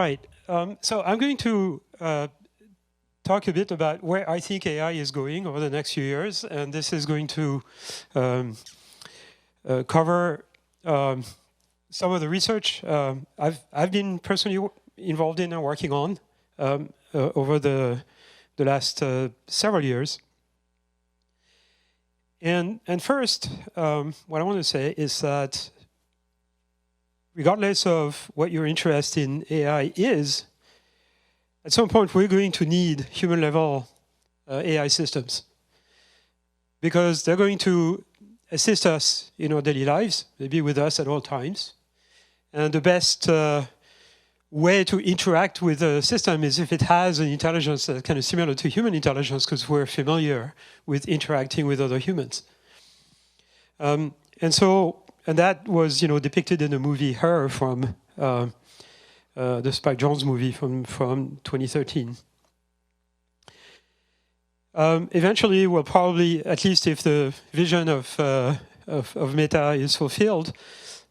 right. So I'm going to talk a bit about where I think AI is going over the next few years, and this is going to cover some of the research I've been personally involved in and working on over the last several years. And first, what I want to say is that regardless of what your interest in AI is, at some point we're going to need human-level AI systems because they're going to assist us in our daily lives, maybe with us at all times. And the best way to interact with a system is if it has an intelligence that's kind of similar to human intelligence, because we're familiar with interacting with other humans. And that was, depicted in the movie Her from the Spike Jonze movie from 2013. Eventually, we'll probably, at least if the vision of Meta is fulfilled,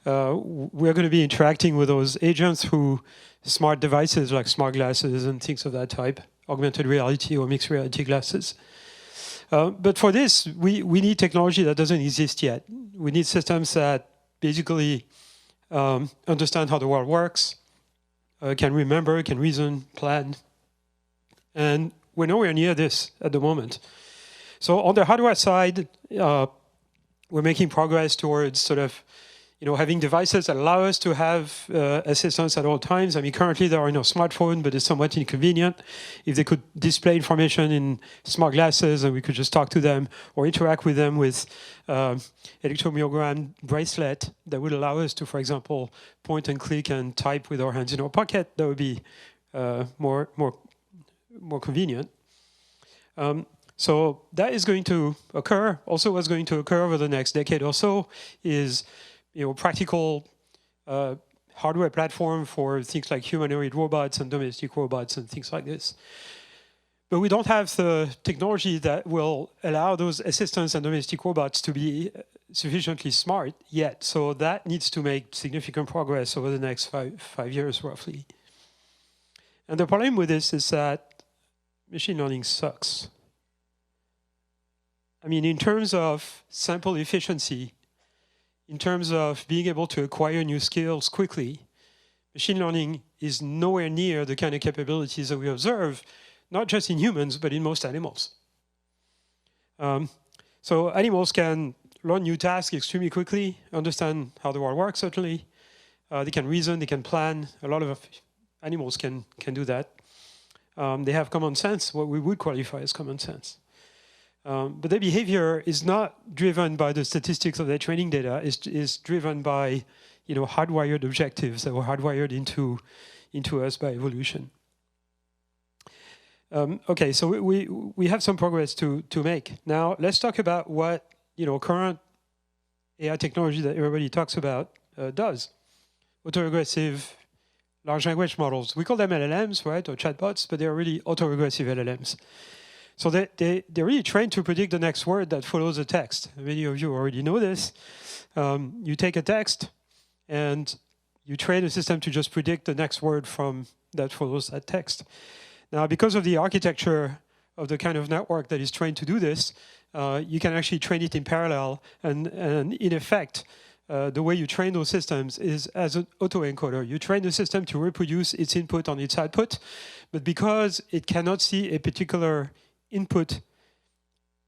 we're going to be interacting with those agents through smart devices like smart glasses and things of that type, augmented reality or mixed reality glasses. But for this, we need technology that doesn't exist yet. We need systems that basically understand how the world works, can remember, can reason, plan. And we're nowhere near this at the moment. So on the hardware side, we're making progress towards sort of having devices that allow us to have assistance at all times. I mean, currently they are in our smartphone, but it's somewhat inconvenient. If they could display information in smart glasses and we could just talk to them or interact with them with electromyogram bracelet that would allow us to, for example, point and click and type with our hands in our pocket, that would be more convenient. So that is going to occur. Also, what's going to occur over the next decade or so is practical hardware platform for things like humanoid robots and domestic robots and things like this. But we don't have the technology that will allow those assistants and domestic robots to be sufficiently smart yet. So that needs to make significant progress over the next five years, roughly. And the problem with this is that machine learning sucks. I mean, in terms of sample efficiency, in terms of being able to acquire new skills quickly, machine learning is nowhere near the kind of capabilities that we observe, not just in humans, but in most animals. So animals can learn new tasks extremely quickly, understand how the world works, certainly. They can reason, they can plan. A lot of animals can do that. They have common sense, what we would qualify as common sense. But their behavior is not driven by the statistics of their training data. It's driven by, hardwired objectives that were hardwired into us by evolution. Okay, so we have some progress to make. Now let's talk about what current AI technology that everybody talks about does. Auto-regressive large language models. We call them LLMs, right, or chatbots, but they're really auto-regressive LLMs. So they're really trained to predict the next word that follows a text. Many of you already know this. You take a text and you train a system to just predict the next word that follows that text. Now, because of the architecture of the kind of network that is trained to do this, you can actually train it in parallel. And in effect, the way you train those systems is as an autoencoder. You train the system to reproduce its input on its output, but because it cannot see a particular input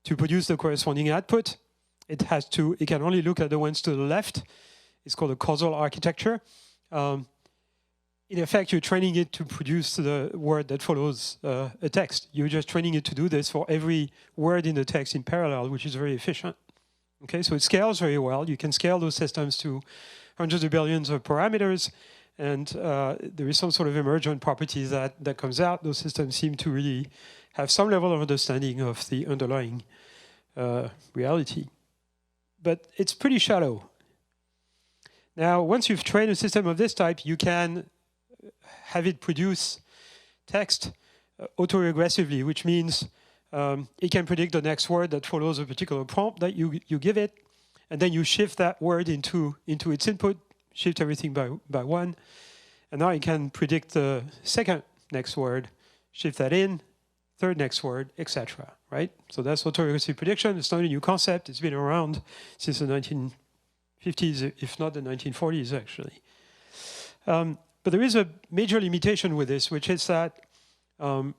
to produce the corresponding output, it can only look at the ones to the left. It's called a causal architecture. In effect, you're training it to produce the word that follows a text. You're just training it to do this for every word in the text in parallel, which is very efficient. Okay, so it scales very well. You can scale those systems to hundreds of billions of parameters, and there is some sort of emergent property that comes out. Those systems seem to really have some level of understanding of the underlying reality. But it's pretty shallow. Now, once you've trained a system of this type, you can have it produce text auto-regressively, which means it can predict the next word that follows a particular prompt that you give it, and then you shift that word into its input, shift everything by one, And now you can predict the second next word, shift that in, third next word, etc. Right? So that's auto-regressive prediction. It's not a new concept. It's been around since the 1950s, if not the 1940s, actually. But there is a major limitation with this, which is that there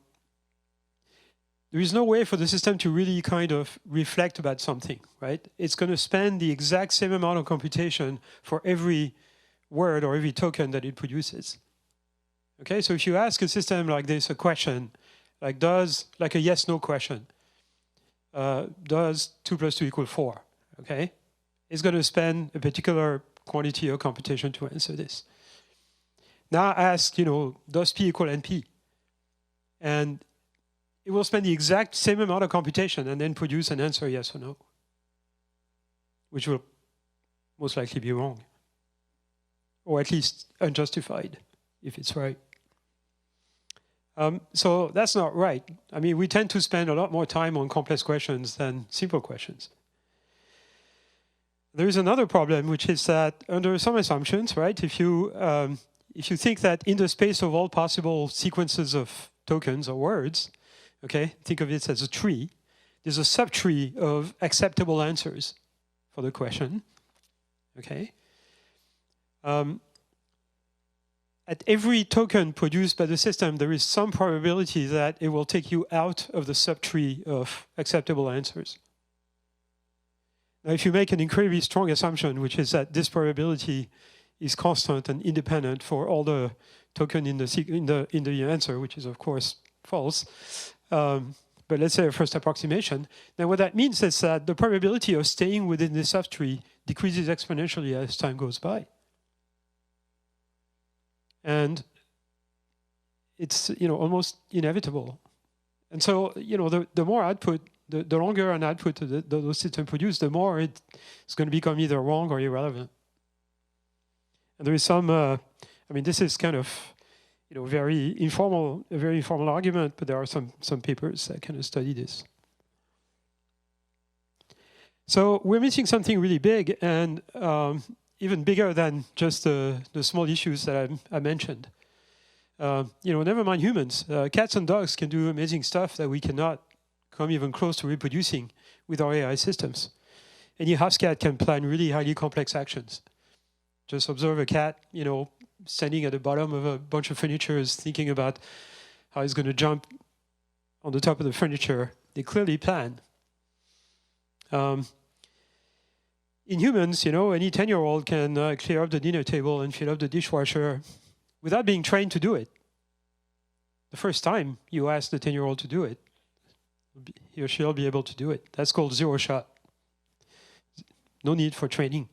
is no way for the system to really kind of reflect about something, right? It's going to spend the exact same amount of computation for every word or every token that it produces. Okay, so if you ask a system like this a question, like a yes/no question, does 2 + 2 = 4? Okay, it's going to spend a particular quantity of computation to answer this. Now ask, does P = NP? And it will spend the exact same amount of computation and then produce an answer yes or no, which will most likely be wrong, or at least unjustified if it's right. So that's not right. I mean, we tend to spend a lot more time on complex questions than simple questions. There is another problem, which is that under some assumptions, right, if you think that in the space of all possible sequences of tokens or words, okay, think of it as a tree, there's a subtree of acceptable answers for the question, okay? At every token produced by the system, there is some probability that it will take you out of the subtree of acceptable answers. Now, if you make an incredibly strong assumption, which is that this probability is constant and independent for all the token in the answer, which is of course false, but let's say a first approximation, then what that means is that the probability of staying within the subtree decreases exponentially as time goes by. And it's almost inevitable. And so the more output, the longer an output the system produce, the more it's going to become either wrong or irrelevant. And there is some, I mean, this is kind of a very informal argument, but there are some papers that kind of study this. So we're missing something really big, and even bigger than just the small issues that I mentioned. Never mind humans. Cats and dogs can do amazing stuff that we cannot come even close to reproducing with our AI systems. Any house cat can plan really highly complex actions. Just observe a cat, standing at the bottom of a bunch of furniture, thinking about how he's going to jump on the top of the furniture. They clearly plan. In humans, any 10-year-old can clear up the dinner table and fill up the dishwasher without being trained to do it. The first time you ask the 10-year-old to do it, he or she'll be able to do it. That's called zero shot. No need for training.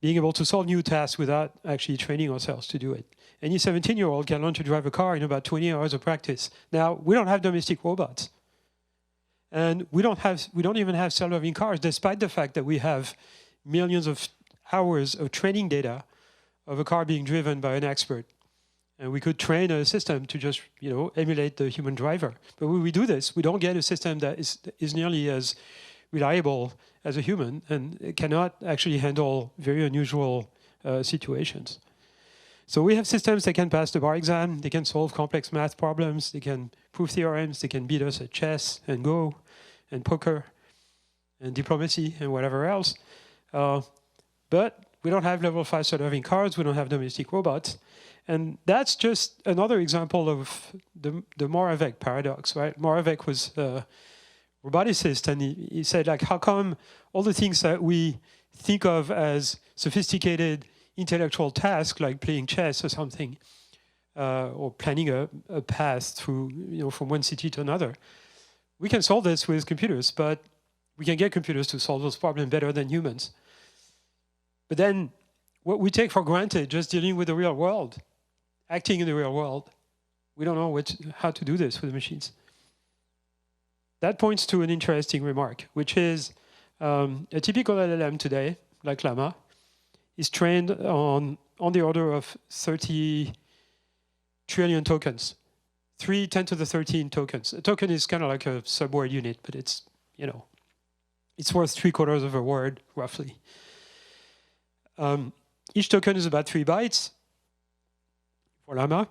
Being able to solve new tasks without actually training ourselves to do it. Any 17-year-old can learn to drive a car in about 20 hours of practice. Now, we don't have domestic robots. And we don't even have self-driving cars, despite the fact that we have millions of hours of training data of a car being driven by an expert. And we could train a system to just, emulate the human driver. But when we do this, we don't get a system that is nearly as reliable as a human, and it cannot actually handle very unusual situations. So we have systems that can pass the bar exam, they can solve complex math problems, they can prove theorems, they can beat us at chess and Go and poker and diplomacy and whatever else. But we don't have level 5 self-driving cars, we don't have domestic robots. And that's just another example of the Moravec paradox, right? Moravec was a roboticist, and he said, how come all the things that we think of as sophisticated intellectual tasks, like playing chess or something, or planning a path through, from one city to another, we can solve this with computers, but we can get computers to solve those problems better than humans. But then what we take for granted, just dealing with the real world, acting in the real world, we don't know how to do this with the machines. That points to an interesting remark, which is a typical LLM today, like Llama, is trained on the order of 30 trillion tokens. 3 10 to the 13 tokens. A token is kind of like a subword unit, but it's, it's worth 3/4 of a word, roughly. Each token is about 3 bytes. for Llama.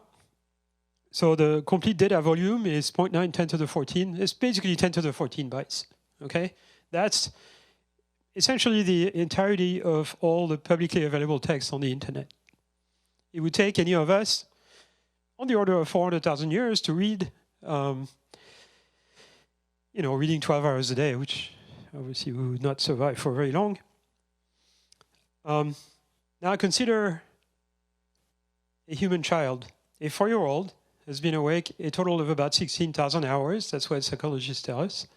So the complete data volume is 0.9 10 to the 14. It's basically 10 to the 14 bytes. Okay, that's essentially the entirety of all the publicly available text on the internet. It would take any of us on the order of 400,000 years to read, reading 12 hours a day, which obviously we would not survive for very long. Now consider a human child. A 4-year-old has been awake a total of about 16,000 hours. That's what psychologists tell us.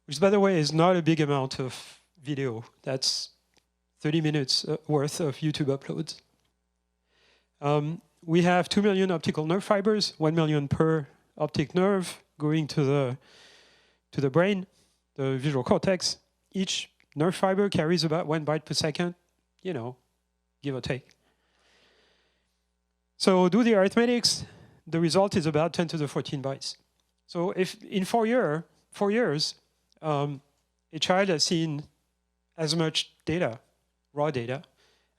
Which, by the way, is not a big amount of video. That's 30 minutes worth of YouTube uploads. We have 2 million optical nerve fibers, 1 million per optic nerve going to the brain, the visual cortex. Each nerve fiber carries about 1 byte per second, give or take. So do the arithmetics. The result is about 10 to the 14 bytes. So if in 4 years, a child has seen as much data, raw data,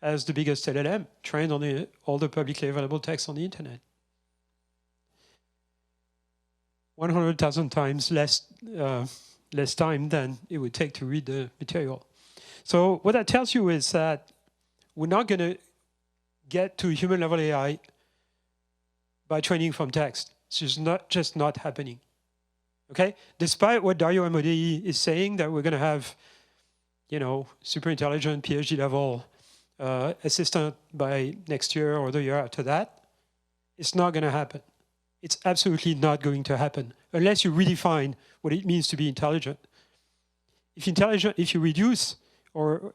as the biggest LLM trained on all the publicly available text on the internet. 100,000 times less time than it would take to read the material. So what that tells you is that we're not going to get to human level AI by training from text. It's just not happening. Okay? Despite what Dario Amodei is saying, that we're going to have, super intelligent PhD level assistant by next year or the year after that, it's not going to happen. It's absolutely not going to happen unless you redefine what it means to be intelligent. If you reduce or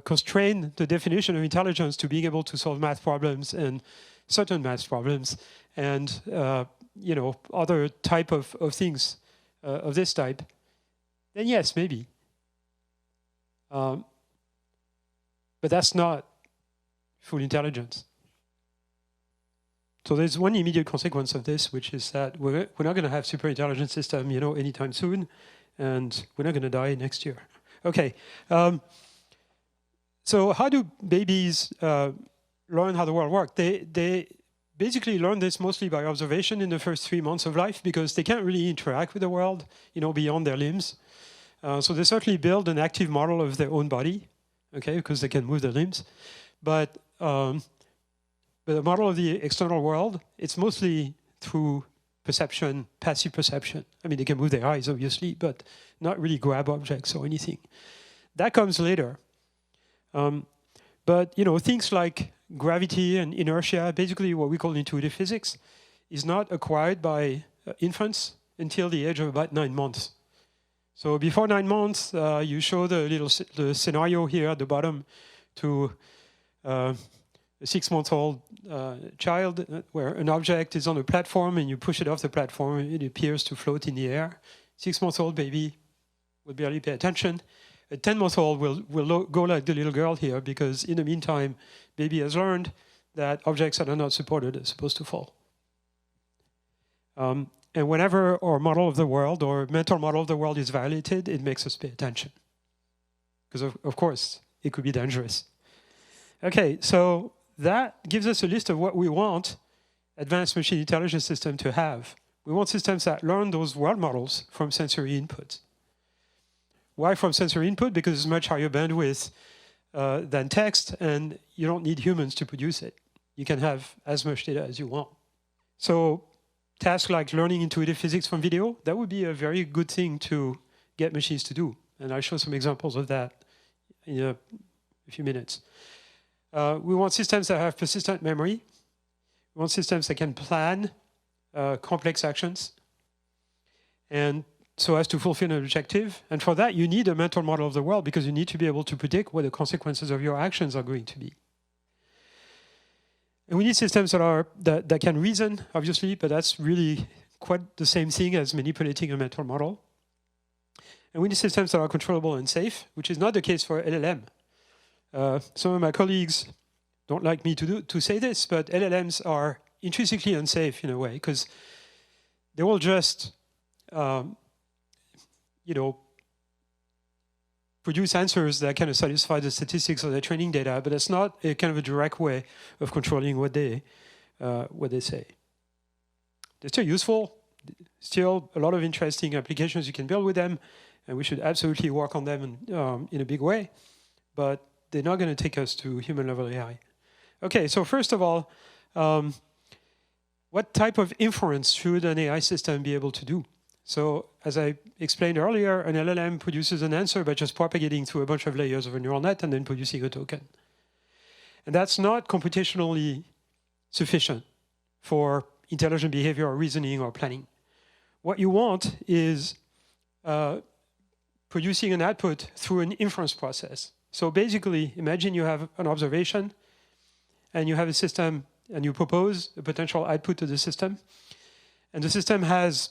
constrain the definition of intelligence to being able to solve math problems and certain math problems and other type of things of this type, then yes, maybe. But that's not full intelligence. So there's one immediate consequence of this, which is that we're not going to have super intelligent system, anytime soon, and we're not going to die next year. Okay. So how do babies learn how the world works? They basically learn this mostly by observation in the first 3 months of life because they can't really interact with the world, beyond their limbs. So they certainly build an active model of their own body, okay, because they can move their limbs. But the model of the external world, it's mostly through perception, passive perception. I mean, they can move their eyes, obviously, but not really grab objects or anything. That comes later. But things like gravity and inertia, basically what we call intuitive physics, is not acquired by infants until the age of about 9 months. So before 9 months, you show the scenario here at the bottom to a 6-month-old child where an object is on a platform and you push it off the platform and it appears to float in the air. 6-month-old baby will barely pay attention. A 10-month-old will go like the little girl here because in the meantime, baby has learned that objects that are not supported are supposed to fall. And whenever our model of the world or mental model of the world is violated, it makes us pay attention. Because of course, it could be dangerous. Okay, so that gives us a list of what we want advanced machine intelligence system to have. We want systems that learn those world models from sensory inputs. Why from sensory input? Because it's much higher bandwidth than text, and you don't need humans to produce it. You can have as much data as you want. So tasks like learning intuitive physics from video, that would be a very good thing to get machines to do. And I'll show some examples of that in a few minutes. We want systems that have persistent memory. We want systems that can plan complex actions and so as to fulfill an objective. And for that, you need a mental model of the world because you need to be able to predict what the consequences of your actions are going to be. And we need systems that can reason, obviously, but that's really quite the same thing as manipulating a mental model. And we need systems that are controllable and safe, which is not the case for LLM. Some of my colleagues don't like me to say this, but LLMs are intrinsically unsafe in a way because they will just produce answers that kind of satisfy the statistics of the training data, but it's not a kind of a direct way of controlling what they say. They're still useful, still a lot of interesting applications you can build with them, and we should absolutely work on them in a big way, but they're not going to take us to human-level AI. Okay, so first of all, what type of inference should an AI system be able to do? So as I explained earlier, an LLM produces an answer by just propagating through a bunch of layers of a neural net and then producing a token. And that's not computationally sufficient for intelligent behavior or reasoning or planning. What you want is producing an output through an inference process. So basically, imagine you have an observation and you have a system and you propose a potential output to the system. And the system has,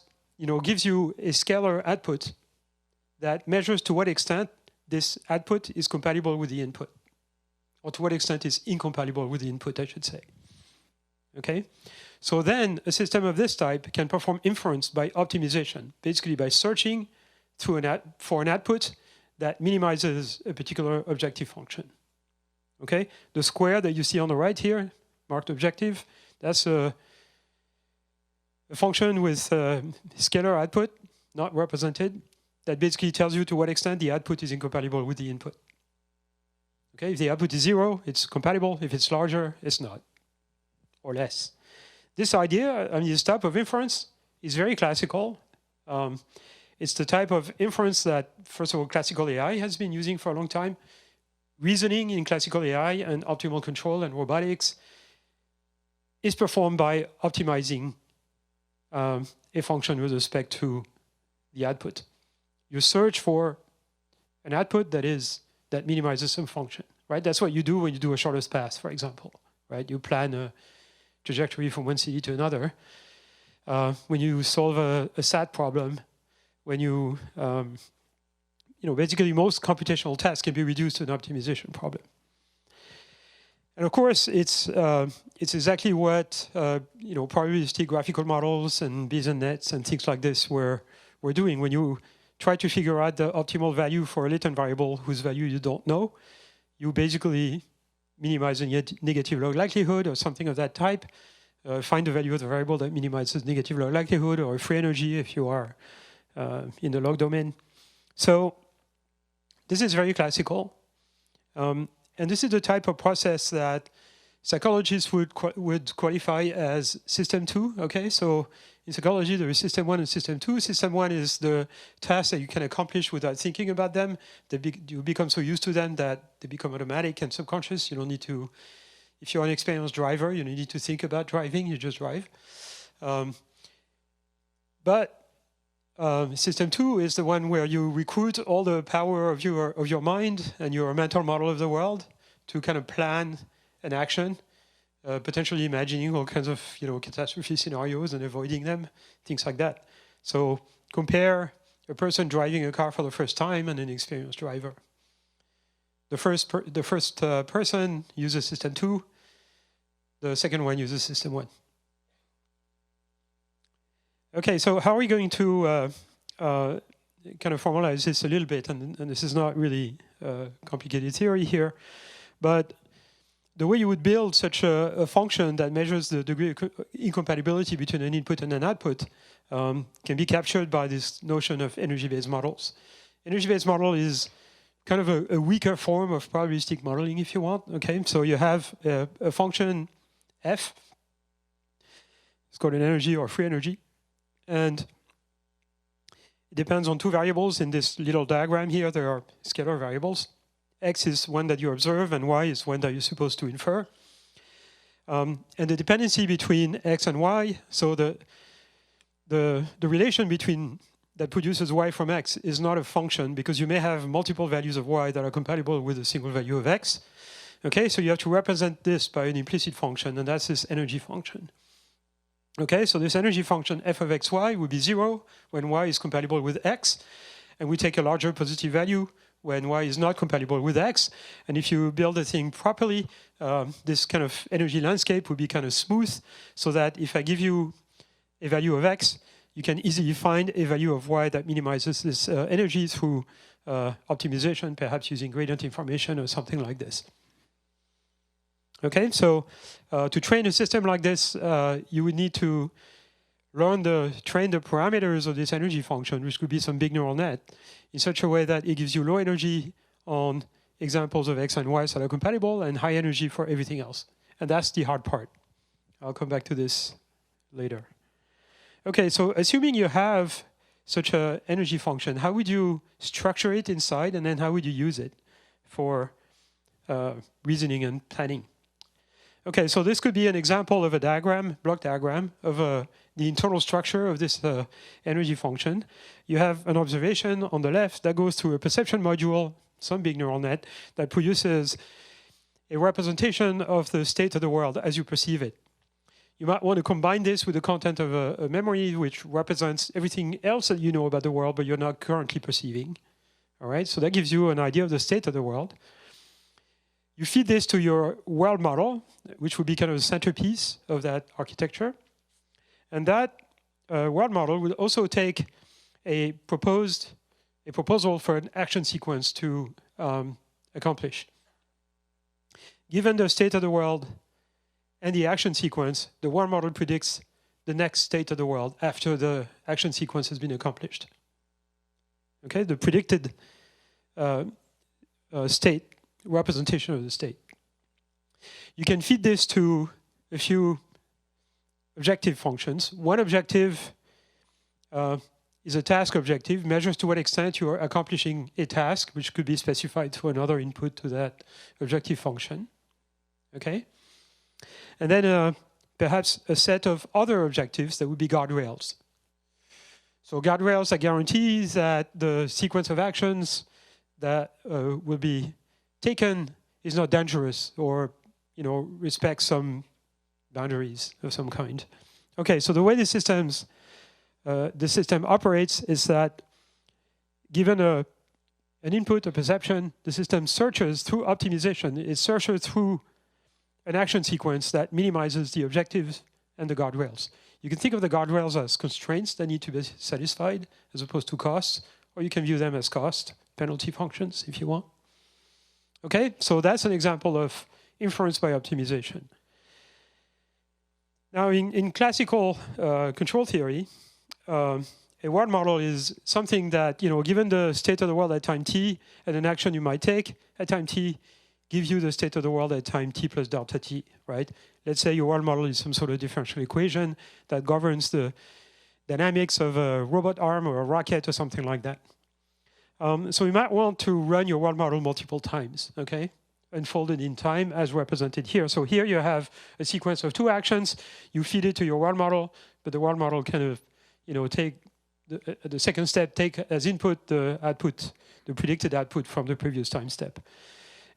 gives you a scalar output that measures to what extent this output is compatible with the input, or to what extent is incompatible with the input, I should say. Okay? So then a system of this type can perform inference by optimization, basically by searching through for an output that minimizes a particular objective function. Okay? The square that you see on the right here, marked objective, that's a function with scalar output, not represented, that basically tells you to what extent the output is incompatible with the input. Okay, if the output is 0, it's compatible. If it's larger, it's not, or less. This idea, this type of inference is very classical. It's the type of inference that, first of all, classical AI has been using for a long time. Reasoning in classical AI and optimal control and robotics is performed by optimizing a function with respect to the output. You search for an output that minimizes some function, right? That's what you do when you do a shortest path, for example, right? You plan a trajectory from one city to another. When you solve a SAT problem, when you, basically most computational tasks can be reduced to an optimization problem. And of course, it's exactly what probabilistic graphical models and Bayesian nets and things like this were doing. When you try to figure out the optimal value for a latent variable whose value you don't know, you basically minimize a negative log likelihood or something of that type. Find the value of the variable that minimizes negative log likelihood, or free energy if you are in the log domain. So this is very classical. And this is the type of process that psychologists would qualify as system 2. Okay, so in psychology, there is system 1 and system 2. System 1 is the task that you can accomplish without thinking about them. You become so used to them that they become automatic and subconscious. You don't need to, if you're an experienced driver, you don't need to think about driving, you just drive. System 2 is the one where you recruit all the power of your mind and your mental model of the world to kind of plan an action, potentially imagining all kinds of catastrophe scenarios and avoiding them, things like that. So compare a person driving a car for the first time and an experienced driver. The first person uses system 2. The second one uses system 1. Okay, so how are we going to kind of formalize this a little bit? And this is not really complicated theory here, but the way you would build such a function that measures the degree of incompatibility between an input and an output can be captured by this notion of energy-based models. Energy-based model is kind of a weaker form of probabilistic modeling, if you want. Okay, so you have a function f. It's called an energy or free energy. And it depends on two variables in this little diagram here. There are scalar variables. X is one that you observe, and Y is one that you're supposed to infer. And the dependency between X and Y, so the relation between that produces Y from X is not a function, because you may have multiple values of Y that are compatible with a single value of X. Okay, so you have to represent this by an implicit function, and that's this energy function. Okay, so this energy function f of xy would be 0 when y is compatible with x, and we take a larger positive value when y is not compatible with x. And if you build the thing properly, this kind of energy landscape would be kind of smooth, so that if I give you a value of x, you can easily find a value of y that minimizes this energy through optimization, perhaps using gradient information or something like this. Okay, so to train a system like this, you would need to train the parameters of this energy function, which could be some big neural net, in such a way that it gives you low energy on examples of X and Y that are compatible and high energy for everything else. And that's the hard part. I'll come back to this later. Okay, so assuming you have such an energy function, how would you structure it inside, and then how would you use it for reasoning and planning? Okay, so this could be an example of a diagram, block diagram, of the internal structure of this energy function. You have an observation on the left that goes through a perception module, some big neural net, that produces a representation of the state of the world as you perceive it. You might want to combine this with the content of a memory which represents everything else that you know about the world but you're not currently perceiving. All right, so that gives you an idea of the state of the world. You feed this to your world model, which would be kind of the centerpiece of that architecture. And that world model will also take a proposal for an action sequence to accomplish. Given the state of the world and the action sequence, the world model predicts the next state of the world after the action sequence has been accomplished. Okay, the predicted state, representation of the state. You can feed this to a few objective functions. One objective is a task objective, measures to what extent you are accomplishing a task, which could be specified through another input to that objective function. Okay? And then perhaps a set of other objectives that would be guardrails. So guardrails that guarantees that the sequence of actions that will be taken is not dangerous or respects some boundaries of some kind. Okay, so the way the system operates is that given an input, a perception, the system searches through optimization. It searches through an action sequence that minimizes the objectives and the guardrails. You can think of the guardrails as constraints that need to be satisfied as opposed to costs, or you can view them as cost, penalty functions if you want. Okay, so that's an example of inference by optimization. Now, in classical control theory, a world model is something that, given the state of the world at time t and an action you might take at time t, gives you the state of the world at time t plus delta t, right? Let's say your world model is some sort of differential equation that governs the dynamics of a robot arm or a rocket or something like that. So you might want to run your world model multiple times, okay? Unfolded in time as represented here. So here you have a sequence of two actions. You feed it to your world model, but the world model kind of, take the second step, take as input the output, the predicted output from the previous time step.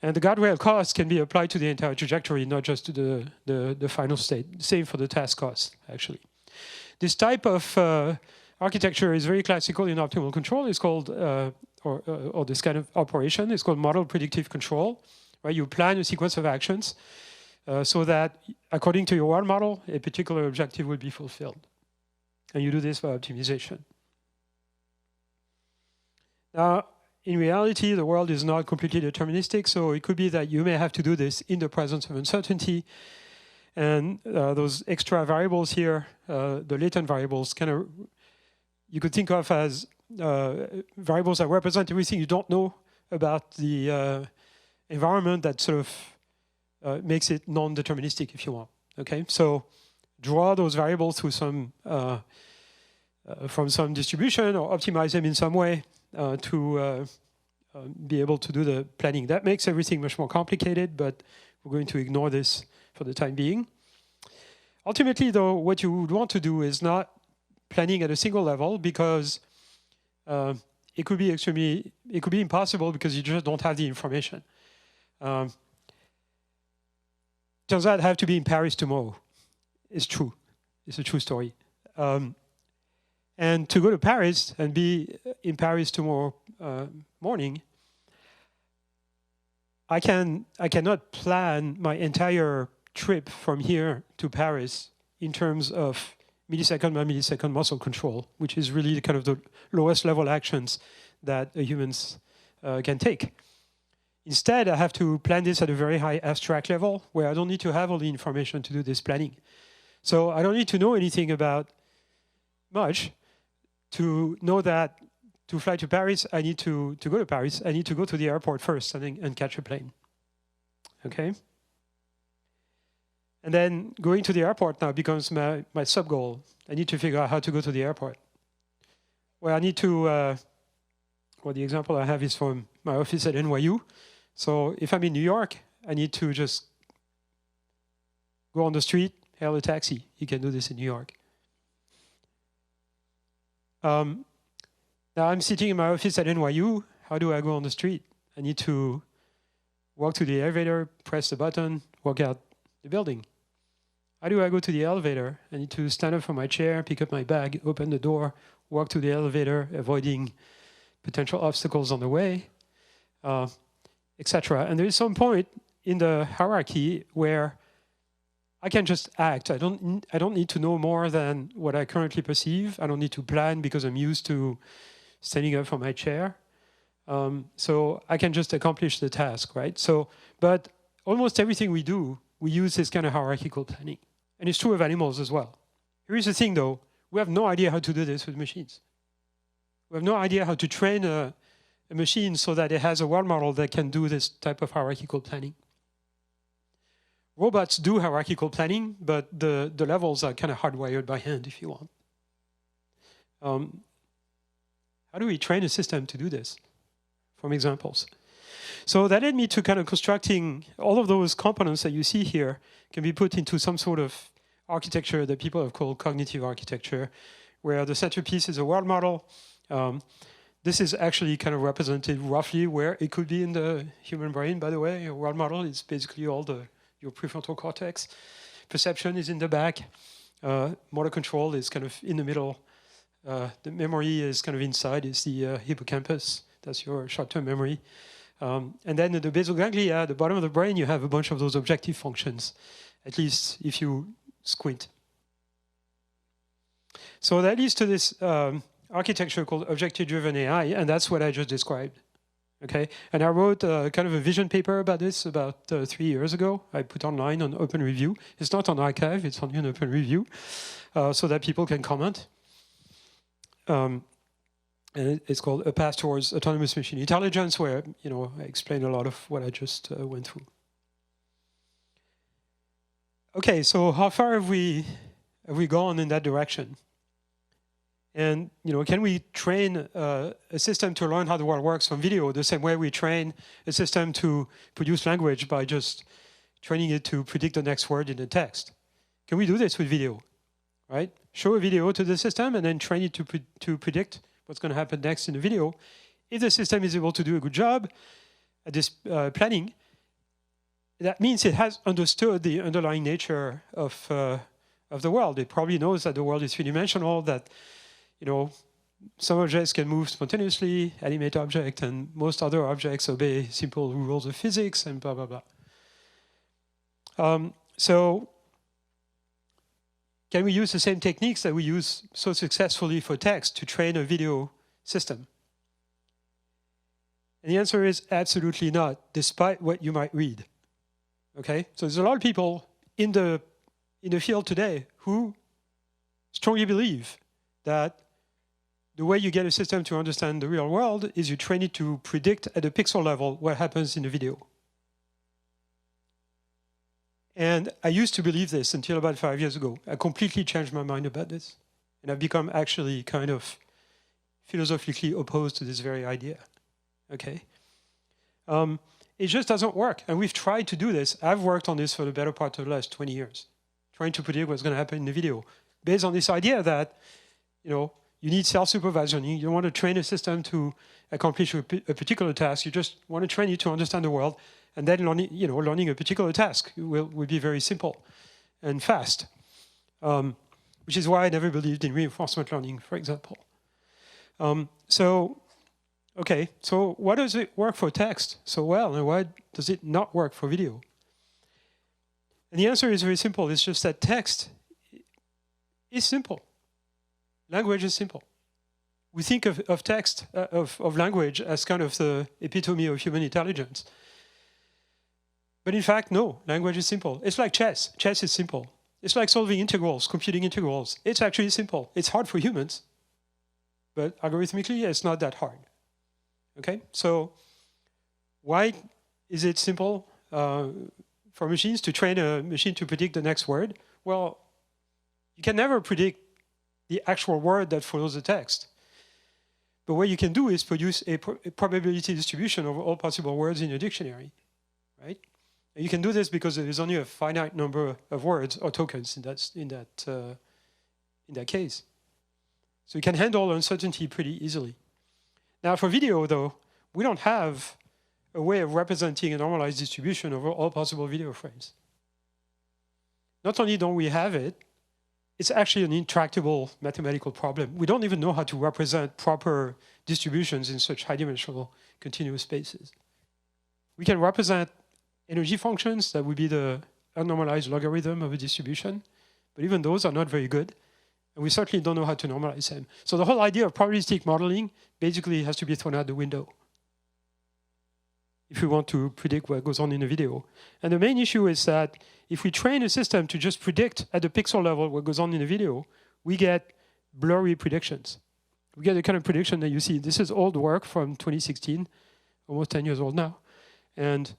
And the guardrail cost can be applied to the entire trajectory, not just to the final state. Same for the task cost, actually. This type of architecture is very classical in optimal control. It's called, or this kind of operation is called model predictive control. Right? You plan a sequence of actions so that, according to your world model, a particular objective will be fulfilled. And you do this by optimization. Now, in reality, the world is not completely deterministic, so it could be that you may have to do this in the presence of uncertainty. And those extra variables here, the latent variables, you could think of as variables that represent everything you don't know about the environment that sort of makes it non-deterministic, if you want. Okay, so draw those variables through some from some distribution or optimize them in some way to be able to do the planning. That makes everything much more complicated, but we're going to ignore this for the time being. Ultimately, though, what you would want to do is not planning at a single level, because it could be impossible because you just don't have the information. Turns out I have to be in Paris tomorrow. It's true. It's a true story. And to go to Paris and be in Paris tomorrow morning, I cannot plan my entire trip from here to Paris in terms of millisecond by millisecond muscle control, which is really kind of the lowest level actions that a human can take. Instead, I have to plan this at a very high abstract level where I don't need to have all the information to do this planning. So I don't need to know anything about much to know that to fly to Paris, I need to go to Paris, I need to go to the airport first and catch a plane. Okay? And then going to the airport now becomes my sub-goal. I need to figure out how to go to the airport. Well, I need to, well, the example I have is from my office at NYU. So if I'm in New York, I need to just go on the street, hail a taxi. You can do this in New York. Now I'm sitting in my office at NYU. How do I go on the street? I need to walk to the elevator, press the button, walk out the building. How do I go to the elevator? I need to stand up from my chair, pick up my bag, open the door, walk to the elevator, avoiding potential obstacles on the way, etc. And there is some point in the hierarchy where I can just act. I don't need to know more than what I currently perceive. I don't need to plan because I'm used to standing up from my chair. So I can just accomplish the task, right? So, but almost everything we do, we use this kind of hierarchical planning. And it's true of animals as well. Here's the thing though, we have no idea how to do this with machines. We have no idea how to train a machine so that it has a world model that can do this type of hierarchical planning. Robots do hierarchical planning, but the levels are kind of hardwired by hand, if you want. How do we train a system to do this? From examples. So that led me to kind of constructing all of those components that you see here can be put into some sort of architecture that people have called cognitive architecture, where the centerpiece is a world model. This is actually kind of represented roughly where it could be in the human brain, by the way. A world model is basically all your prefrontal cortex. Perception is in the back. Motor control is kind of in the middle. The memory is kind of inside, is the hippocampus. That's your short-term memory. And then in the basal ganglia, at the bottom of the brain, you have a bunch of those objective functions, at least if you squint. So that leads to this architecture called objective-driven AI, and that's what I just described. Okay, and I wrote kind of a vision paper about this about 3 years ago. I put online on Open Review. It's not on archive, it's only on Open Review, so that people can comment. And it's called A Path Towards Autonomous Machine Intelligence, where I explain a lot of what I just went through. Okay, so how far have we gone in that direction? And can we train a system to learn how the world works from video the same way we train a system to produce language by just training it to predict the next word in the text? Can we do this with video? Right? Show a video to the system and then train it to predict what's going to happen next in the video. If the system is able to do a good job at this planning, that means it has understood the underlying nature of the world. It probably knows that the world is three-dimensional, that some objects can move spontaneously, animate objects, and most other objects obey simple rules of physics, and blah, blah, blah. So can we use the same techniques that we use so successfully for text to train a video system? And the answer is absolutely not, despite what you might read. Okay, so there's a lot of people in the field today who strongly believe that the way you get a system to understand the real world is you train it to predict at a pixel level what happens in the video. And I used to believe this until about 5 years ago. I completely changed my mind about this. And I've become actually kind of philosophically opposed to this very idea. Okay? It just doesn't work. And we've tried to do this. I've worked on this for the better part of the last 20 years, trying to predict what's going to happen in the video, based on this idea that, you need self-supervised learning. You don't want to train a system to accomplish a particular task. You just want to train it to understand the world. And then learning a particular task will be very simple and fast, which is why I never believed in reinforcement learning, for example. So why does it work for text so well, and why does it not work for video? And the answer is very simple. It's just that text is simple. Language is simple. we think of text, of language as kind of the epitome of human intelligence. But in fact, no, language is simple. It's like chess. Chess is simple. It's like solving integrals, computing integrals. It's actually simple. It's hard for humans, but algorithmically, it's not that hard. Okay, so why is it simple for machines to train a machine to predict the next word? Well, you can never predict the actual word that follows the text. But what you can do is produce a probability distribution of all possible words in a dictionary, right? And you can do this because there is only a finite number of words or tokens in that case. So you can handle uncertainty pretty easily. Now for video, though, we don't have a way of representing a normalized distribution over all possible video frames. Not only don't we have it, it's actually an intractable mathematical problem. We don't even know how to represent proper distributions in such high-dimensional continuous spaces. We can represent energy functions that would be the unnormalized logarithm of a distribution, but even those are not very good, and we certainly don't know how to normalize them. So the whole idea of probabilistic modeling basically has to be thrown out the window if we want to predict what goes on in a video. And the main issue is that if we train a system to just predict at the pixel level what goes on in a video, we get blurry predictions. We get the kind of prediction that you see. This is old work from 2016, almost 10 years old now. And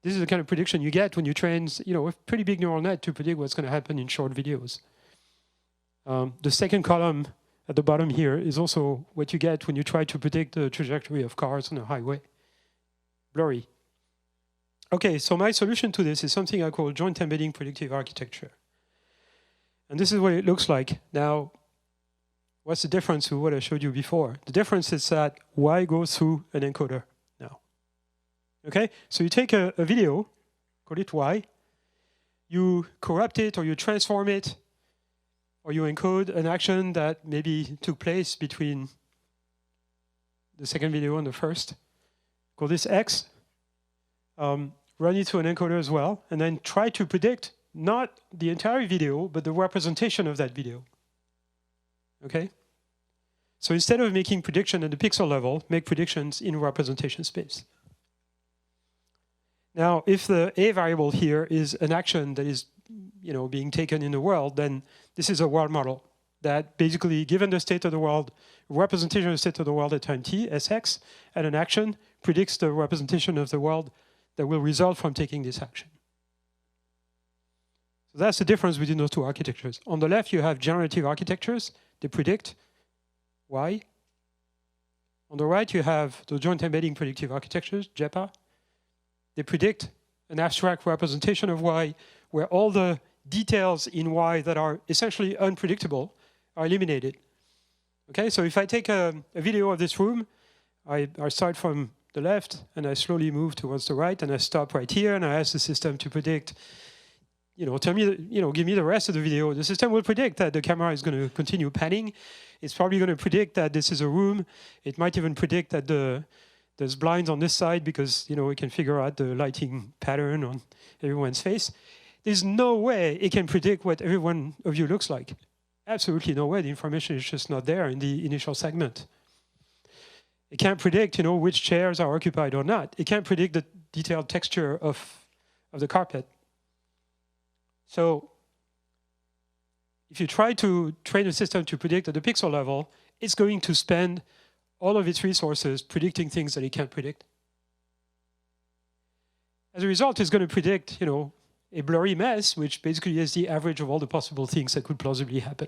this is the kind of prediction you get when you train, a pretty big neural net to predict what's going to happen in short videos. The second column at the bottom here is also what you get when you try to predict the trajectory of cars on a highway. Blurry. Okay, so my solution to this is something I call joint embedding predictive architecture. And this is what it looks like. Now, what's the difference with what I showed you before? The difference is that Y goes through an encoder now. Okay, so you take a video, call it Y, you corrupt it or you transform it, or you encode an action that maybe took place between the second video and the first. Call this X, run it through an encoder as well, and then try to predict not the entire video, but the representation of that video. Okay? So instead of making prediction at the pixel level, make predictions in representation space. Now, if the A variable here is an action that is being taken in the world, then this is a world model that basically, given the state of the world, representation of the state of the world at time t, Sx, and an action predicts the representation of the world that will result from taking this action. So that's the difference between those two architectures. On the left, you have generative architectures. They predict Y. On the right, you have the joint embedding predictive architectures, JEPA. They predict an abstract representation of Y where all the details in Y that are essentially unpredictable are eliminated. Okay, so if I take a video of this room, I start from the left and I slowly move towards the right and I stop right here and I ask the system to predict, tell me, give me the rest of the video. The system will predict that the camera is going to continue panning. It's probably going to predict that this is a room. It might even predict that there's blinds on this side because, we can figure out the lighting pattern on everyone's face. There's no way it can predict what every one of you looks like. Absolutely no way. The information is just not there in the initial segment. It can't predict, which chairs are occupied or not. It can't predict the detailed texture of the carpet. So if you try to train a system to predict at the pixel level, it's going to spend all of its resources predicting things that it can't predict. As a result, it's going to predict, a blurry mess, which basically is the average of all the possible things that could plausibly happen.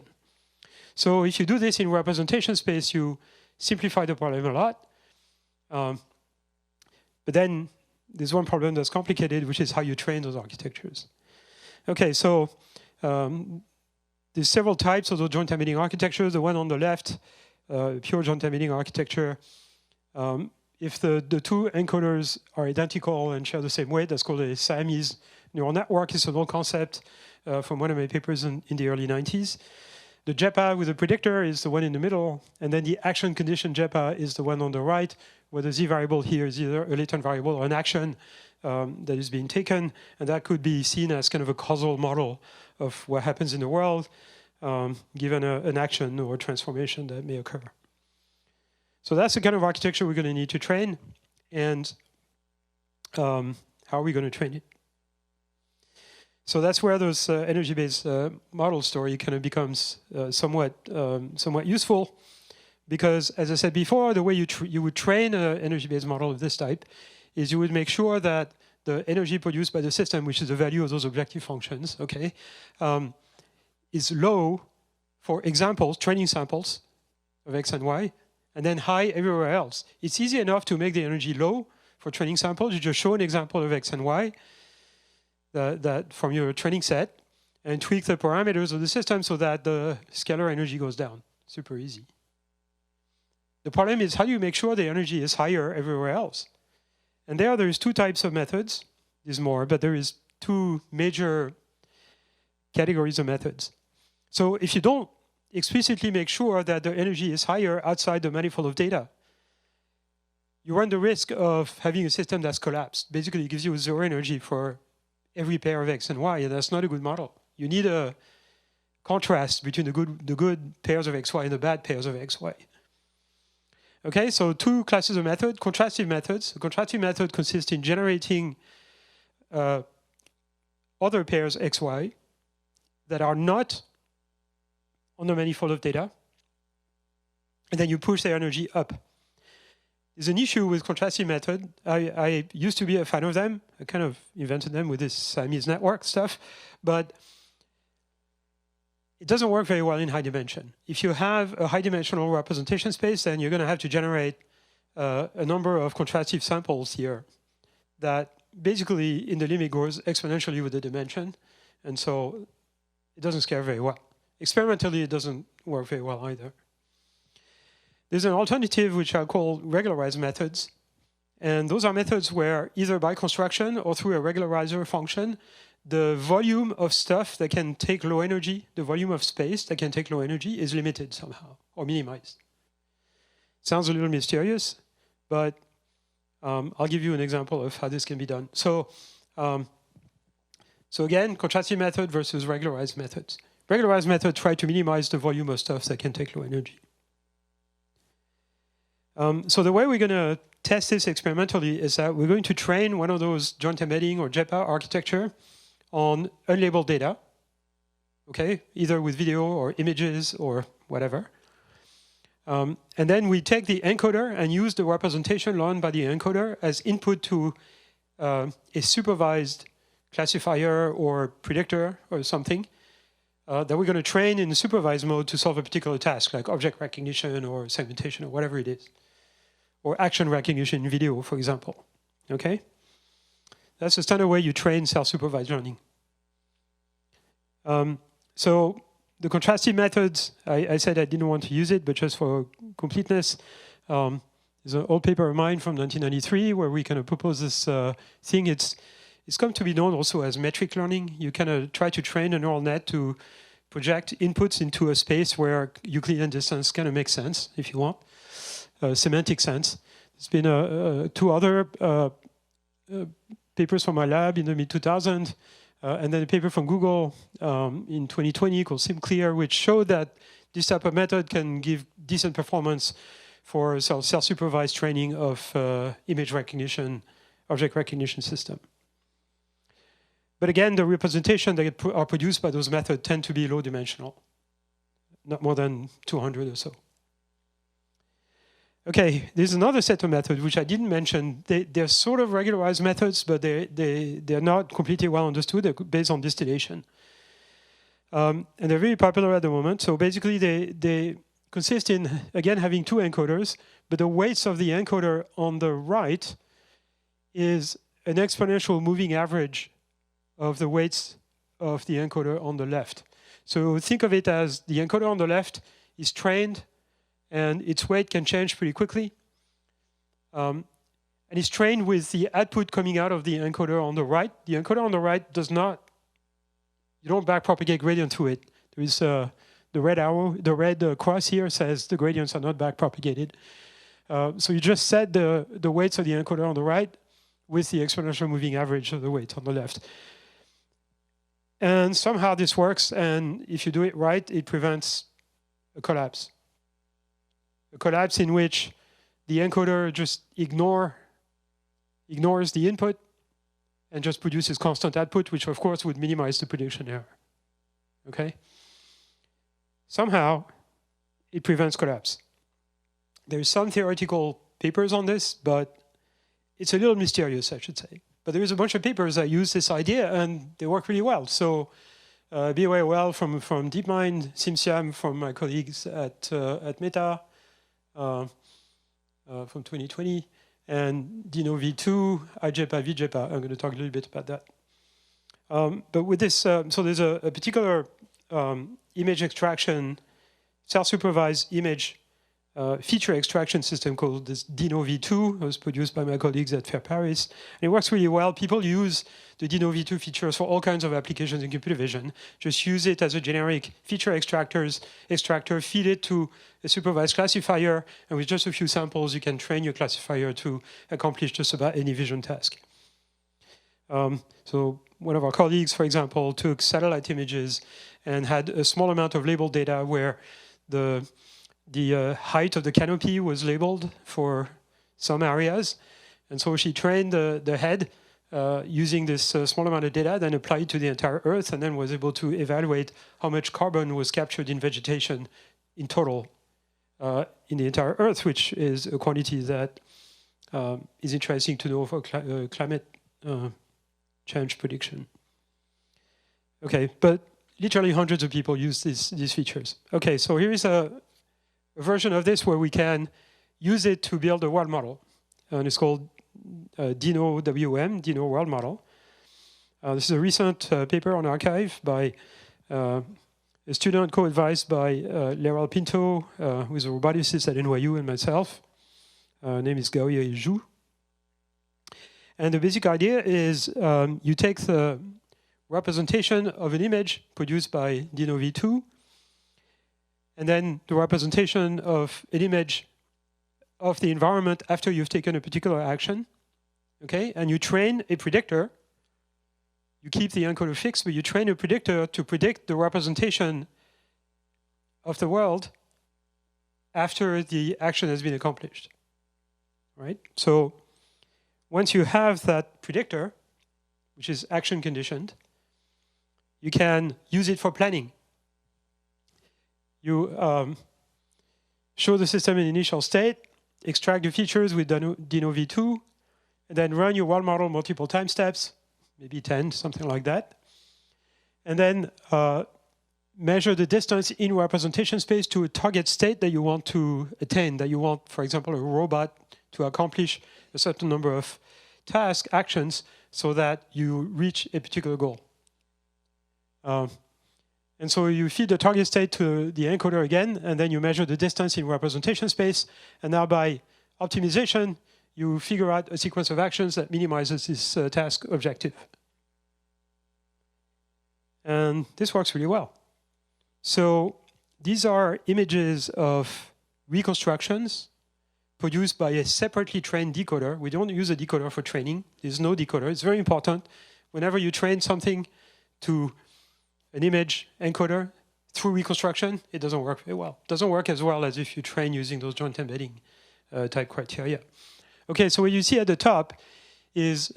So if you do this in representation space, you simplify the problem a lot. But then there's one problem that's complicated, which is how you train those architectures. Okay, so there's several types of the joint embedding architectures. The one on the left, pure joint embedding architecture. If the two encoders are identical and share the same weight, that's called a Siamese neural network. It's an old concept from one of my papers in the early 90s. The JEPA with the predictor is the one in the middle, and then the action condition JEPA is the one on the right, where the Z variable here is either a latent variable or an action that is being taken, and that could be seen as kind of a causal model of what happens in the world, given an action or transformation that may occur. So that's the kind of architecture we're going to need to train. And how are we going to train it? So that's where those energy-based model story kind of becomes somewhat useful, because, as I said before, the way you would train an energy-based model of this type is you would make sure that the energy produced by the system, which is the value of those objective functions, okay, is low for examples, training samples of x and y, and then high everywhere else. It's easy enough to make the energy low for training samples. You just show an example of x and y that from your training set, and tweak the parameters of the system so that the scalar energy goes down. Super easy. The problem is, how do you make sure the energy is higher everywhere else? And there's two types of methods. There's more, but there is two major categories of methods. So if you don't explicitly make sure that the energy is higher outside the manifold of data, you run the risk of having a system that's collapsed. Basically, it gives you zero energy for every pair of x and y, and that's not a good model. You need a contrast between the good pairs of xy and the bad pairs of xy. Okay, so two classes of method, contrastive methods. A contrastive method consists in generating other pairs xy that are not on the manifold of data, and then you push their energy up. There's an issue with contrastive method. I used to be a fan of them. I kind of invented them with this Siamese network stuff, but it doesn't work very well in high dimension. If you have a high dimensional representation space, then you're going to have to generate a number of contrastive samples here that basically in the limit grows exponentially with the dimension, and so it doesn't scale very well. Experimentally, it doesn't work very well either. There's an alternative which I call regularized methods. And those are methods where either by construction or through a regularizer function, the volume of stuff that can take low energy, the volume of space that can take low energy is limited somehow or minimized. Sounds a little mysterious, but I'll give you an example of how this can be done. So again, contrastive method versus regularized methods. Regularized methods try to minimize the volume of stuff that can take low energy. So the way we're going to test this experimentally is that we're going to train one of those joint embedding or JEPA architecture on unlabeled data, okay, either with video or images or whatever. And then we take the encoder and use the representation learned by the encoder as input to a supervised classifier or predictor or something that we're going to train in supervised mode to solve a particular task, like object recognition or segmentation or whatever it is. Or action recognition in video, for example. Okay? That's the standard way you train self-supervised learning. So the contrastive methods, I said I didn't want to use it, but just for completeness, there's an old paper of mine from 1993 where we kind of propose this thing. It's come to be known also as metric learning. You kind of try to train a neural net to project inputs into a space where Euclidean distance kind of makes sense, if you want. Semantic sense. There's been two other papers from my lab in the mid-2000s, and then a paper from Google in 2020 called SimClear, which showed that this type of method can give decent performance for self-supervised training of image recognition, object recognition system. But again, the representation that are produced by those methods tend to be low dimensional, not more than 200 or so. Okay, there's another set of methods which I didn't mention. They're sort of regularized methods, but they're not completely well understood. They're based on distillation. And they're very popular at the moment. So basically, they consist in, again, having two encoders, but the weights of the encoder on the right is an exponential moving average of the weights of the encoder on the left. So think of it as the encoder on the left is trained, and its weight can change pretty quickly. And it's trained with the output coming out of the encoder on the right. The encoder on the right does not, you don't backpropagate gradient to it. There is the red arrow, the red cross here says the gradients are not backpropagated. So you just set the weights of the encoder on the right with the exponential moving average of the weight on the left. And somehow this works, and if you do it right, it prevents a collapse. A collapse in which the encoder just ignores the input and just produces constant output, which of course would minimize the prediction error. Okay? Somehow, it prevents collapse. There's some theoretical papers on this, but it's a little mysterious, I should say. But there is a bunch of papers that use this idea, and they work really well. So BOAOL from DeepMind, Symposium from my colleagues at Meta from 2020, and Dino V2, IJEPA, VJEPA. I'm going to talk a little bit about that. But with this, so there's a particular image extraction, self-supervised image feature extraction system called this Dino V2. It was produced by my colleagues at Fair Paris. And it works really well. People use the Dino V2 features for all kinds of applications in computer vision. Just use it as a generic feature extractor, feed it to a supervised classifier, and with just a few samples, you can train your classifier to accomplish just about any vision task. So one of our colleagues, for example, took satellite images and had a small amount of labeled data where the height of the canopy was labeled for some areas. And so she trained the head using this small amount of data, then applied it to the entire Earth, and then was able to evaluate how much carbon was captured in vegetation in total in the entire Earth, which is a quantity that is interesting to know for climate change prediction. Okay, but literally hundreds of people use these features. Okay, so here is a version of this where we can use it to build a world model. And it's called Dino WM, Dino World Model. This is a recent paper on arXiv by a student co-advised by Leral Pinto, who is a roboticist at NYU, and myself. Name is Gaoye Zhu. And the basic idea is you take the representation of an image produced by Dino V2, and then the representation of an image of the environment after you've taken a particular action, okay? And you train a predictor. You keep the encoder fixed, but you train a predictor to predict the representation of the world after the action has been accomplished, right? So once you have that predictor, which is action conditioned, you can use it for planning. You show the system an initial state, extract the features with Dino V2, and then run your world model multiple time steps, maybe 10, something like that. And then measure the distance in representation space to a target state that you want to attain, that you want, for example, a robot to accomplish a certain number of task actions so that you reach a particular goal. And so you feed the target state to the encoder again, and then you measure the distance in representation space. And now by optimization, you figure out a sequence of actions that minimizes this task objective. And this works really well. So these are images of reconstructions produced by a separately trained decoder. We don't use a decoder for training. There's no decoder. It's very important. Whenever you train something to an image encoder through reconstruction, it doesn't work very well. It doesn't work as well as if you train using those joint embedding type criteria. Okay, so what you see at the top is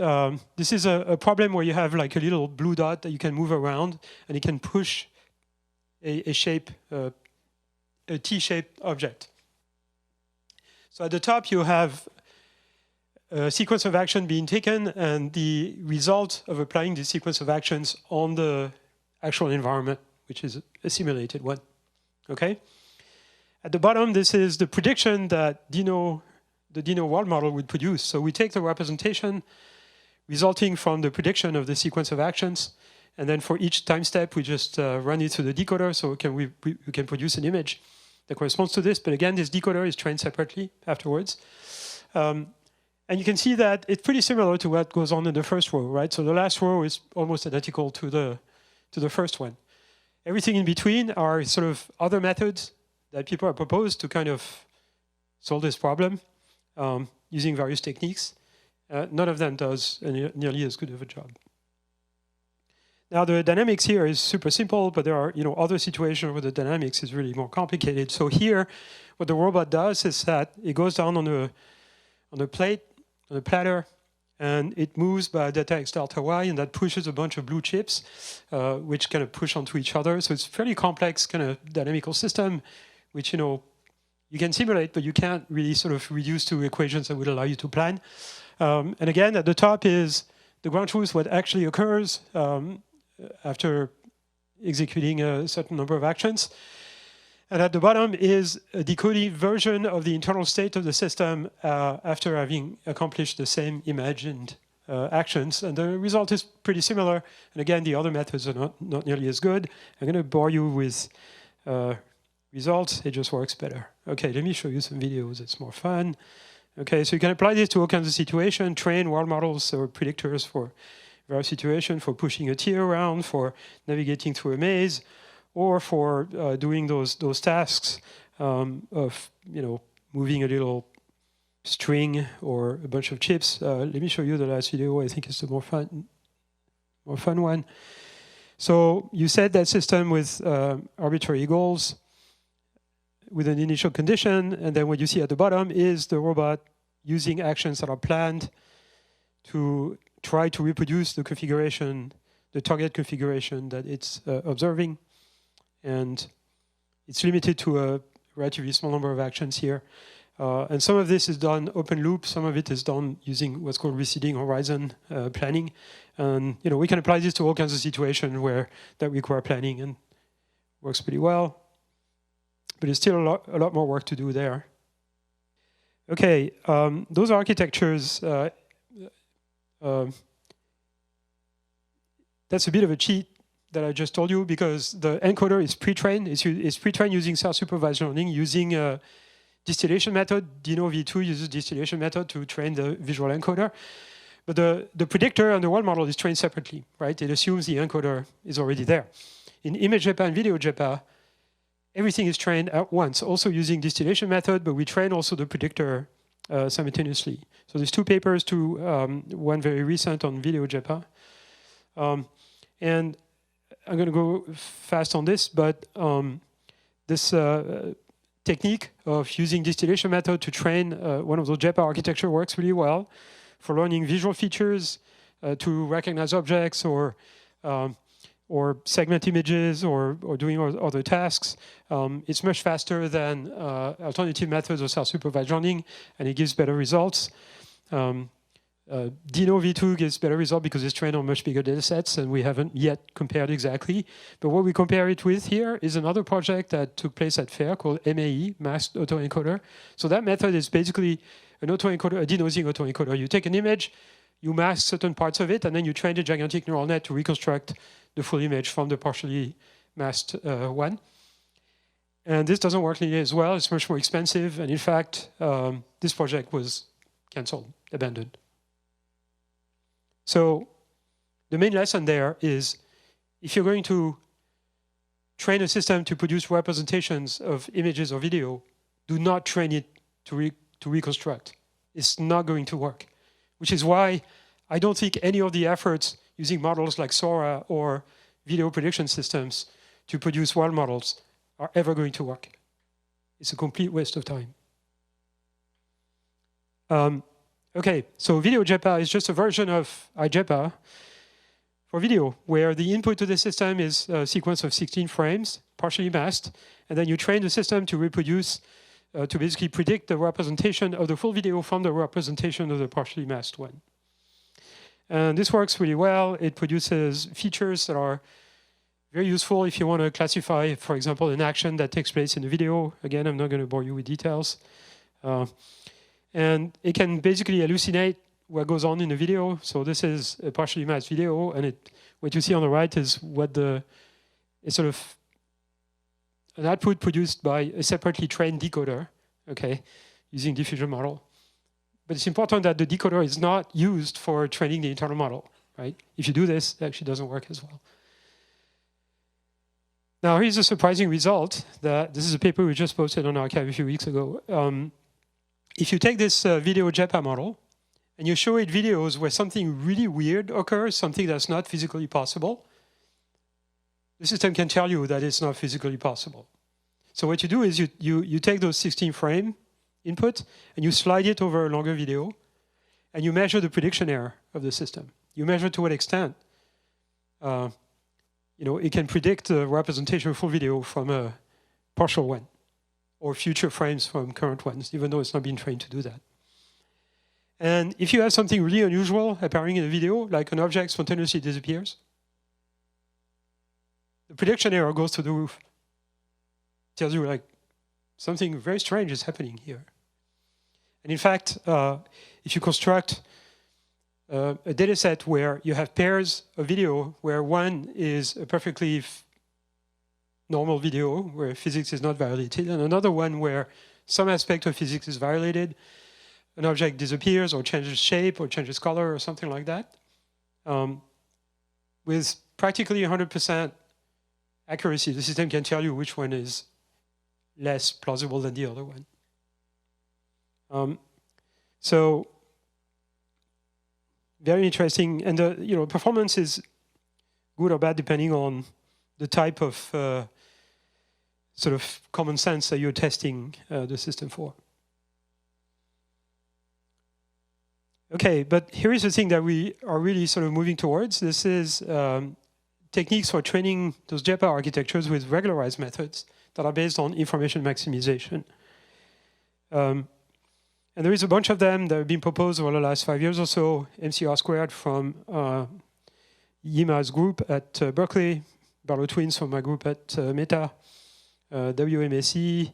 this is a problem where you have like a little blue dot that you can move around, and it can push a shape, a T-shaped object. So at the top, you have a sequence of action being taken and the result of applying this sequence of actions on the actual environment, which is a simulated one. Okay? At the bottom, this is the prediction that the Dino world model would produce. So we take the representation resulting from the prediction of the sequence of actions, and then for each time step, we just run it through the decoder, so we can produce an image that corresponds to this. But again, this decoder is trained separately afterwards. And you can see that it's pretty similar to what goes on in the first row, right? So the last row is almost identical to the first one. Everything in between are sort of other methods that people have proposed to kind of solve this problem using various techniques. None of them does nearly as good of a job. Now the dynamics here is super simple, but there are other situations where the dynamics is really more complicated. So here, what the robot does is that it goes down on a plate, on a platter, and it moves by delta x delta y, and that pushes a bunch of blue chips, which kind of push onto each other. So it's a fairly complex kind of dynamical system, which you can simulate, but you can't really sort of reduce to equations that would allow you to plan. And again, at the top is the ground truth, what actually occurs after executing a certain number of actions. And at the bottom is a decoded version of the internal state of the system after having accomplished the same imagined actions. And the result is pretty similar. And again, the other methods are not nearly as good. I'm going to bore you with results. It just works better. Okay, let me show you some videos. It's more fun. Okay, so you can apply this to all kinds of situations, train world models or predictors for various situations, for pushing a tier around, for navigating through a maze, or for doing those tasks of moving a little string or a bunch of chips. Let me show you the last video. I think it's the more fun one. So you set that system with arbitrary goals with an initial condition, and then what you see at the bottom is the robot using actions that are planned to try to reproduce the configuration, the target configuration that it's observing. And it's limited to a relatively small number of actions here. And some of this is done open loop, some of it is done using what's called receding horizon planning. And we can apply this to all kinds of situations where that require planning, and works pretty well. But there's still a lot more work to do there. Okay, those architectures, that's a bit of a cheat that I just told you, because the encoder is pre-trained. It's pre-trained using self-supervised learning, using a distillation method. V2 uses distillation method to train the visual encoder. But the predictor and the world model is trained separately, right? It assumes the encoder is already there. In image-JEPA and video-JEPA, everything is trained at once, also using distillation method, but we train also the predictor simultaneously. So there's two papers, one very recent on Video-JEPA. And I'm going to go fast on this, but this technique of using distillation method to train one of those JEPA architecture works really well for learning visual features, to recognize objects, or segment images, or doing other tasks. It's much faster than alternative methods of self-supervised learning, and it gives better results. Dino V2 gives better results because it's trained on much bigger data sets, and we haven't yet compared exactly. But what we compare it with here is another project that took place at FAIR called MAE, Masked Autoencoder. So that method is basically an autoencoder, a denoising autoencoder. You take an image, you mask certain parts of it, and then you train a gigantic neural net to reconstruct the full image from the partially masked one. And this doesn't work nearly as well. It's much more expensive. And in fact, this project was canceled, abandoned. So the main lesson there is, if you're going to train a system to produce representations of images or video, do not train it to reconstruct. It's not going to work, which is why I don't think any of the efforts using models like Sora or video prediction systems to produce world models are ever going to work. It's a complete waste of time. Okay, so Video-JEPA is just a version of iJEPA for video, where the input to the system is a sequence of 16 frames, partially masked, and then you train the system to reproduce, to basically predict the representation of the full video from the representation of the partially masked one. And this works really well. It produces features that are very useful if you want to classify, for example, an action that takes place in a video. Again, I'm not going to bore you with details. And it can basically hallucinate what goes on in the video. So this is a partially masked video, and what you see on the right is it's sort of an output produced by a separately trained decoder, okay, using diffusion model. But it's important that the decoder is not used for training the internal model, right? If you do this, it actually doesn't work as well. Now, here's a surprising result. This is a paper we just posted on arXiv a few weeks ago. If you take this Video-JEPA model and you show it videos where something really weird occurs, something that's not physically possible, the system can tell you that it's not physically possible. So what you do is you take those 16 frame input and you slide it over a longer video and you measure the prediction error of the system. You measure to what extent it can predict the representation of full video from a partial one or future frames from current ones, even though it's not been trained to do that. And if you have something really unusual appearing in a video, like an object spontaneously disappears, the prediction error goes to the roof. It tells you like something very strange is happening here. And in fact, if you construct a data set where you have pairs of video where one is a perfectly normal video where physics is not violated, and another one where some aspect of physics is violated, an object disappears or changes shape or changes color or something like that, with practically 100% accuracy, the system can tell you which one is less plausible than the other one. So very interesting, and the performance is good or bad depending on the type of sort of common sense that you're testing the system for. Okay, but here is the thing that we are really sort of moving towards. This is techniques for training those JEPA architectures with regularized methods that are based on information maximization. And there is a bunch of them that have been proposed over the last 5 years or so. MCR squared from Yima's group at Berkeley, Barlow Twins from my group at Meta, WMSE,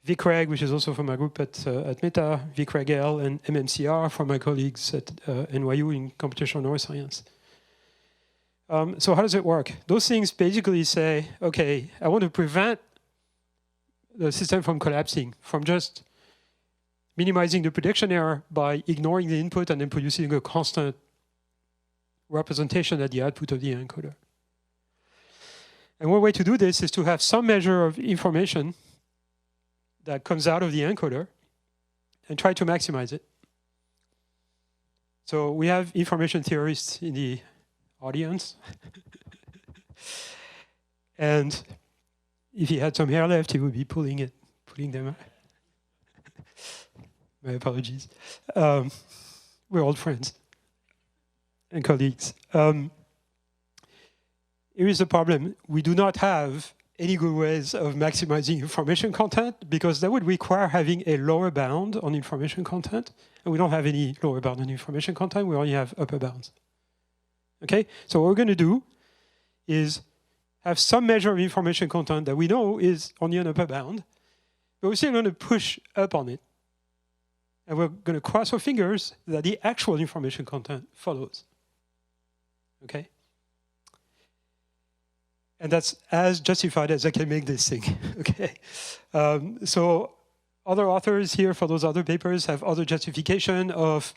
VCREG, which is also from my group at Meta, VCREG-L, and MMCR from my colleagues at NYU in computational neuroscience. So how does it work? Those things basically say, okay, I want to prevent the system from collapsing, from just minimizing the prediction error by ignoring the input and then producing a constant representation at the output of the encoder. And one way to do this is to have some measure of information that comes out of the encoder and try to maximize it. So we have information theorists in the audience. And if he had some hair left, he would be pulling them out. My apologies. We're old friends and colleagues. Here is the problem. We do not have any good ways of maximizing information content because that would require having a lower bound on information content. And we don't have any lower bound on information content. We only have upper bounds. Okay? So what we're going to do is have some measure of information content that we know is only an upper bound, but we're still going to push up on it. And we're going to cross our fingers that the actual information content follows. Okay? And that's as justified as I can make this thing. Okay? So other authors here for those other papers have other justification of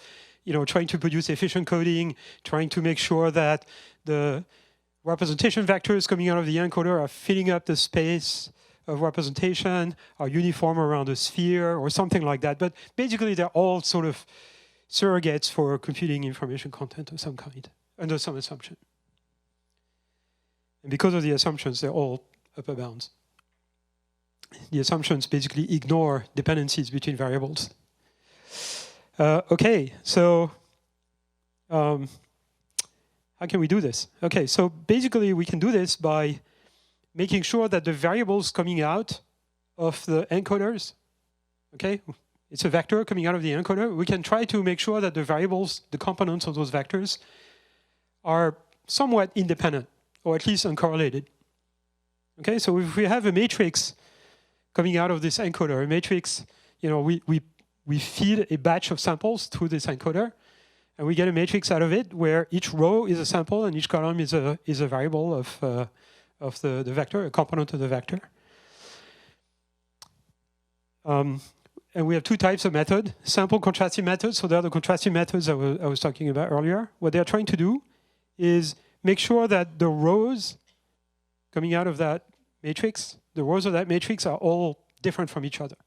trying to produce efficient coding, trying to make sure that the representation vectors coming out of the encoder are filling up the space of representation, are uniform around a sphere or something like that. But basically, they're all sort of surrogates for computing information content of some kind, under some assumption. And because of the assumptions, they're all upper bounds. The assumptions basically ignore dependencies between variables. Okay, so how can we do this? Okay, so basically we can do this by making sure that the variables coming out of the encoders, okay, it's a vector coming out of the encoder. We can try to make sure that the variables, the components of those vectors, are somewhat independent, or at least uncorrelated. Okay, so if we have a matrix coming out of this encoder, a matrix, we feed a batch of samples through this encoder, and we get a matrix out of it where each row is a sample and each column is a variable of the vector, a component of the vector. And we have two types of method, sample contrastive methods. So they are the contrastive methods I was talking about earlier. What they are trying to do is make sure that the rows coming out of that matrix, the rows of that matrix are all different from each other.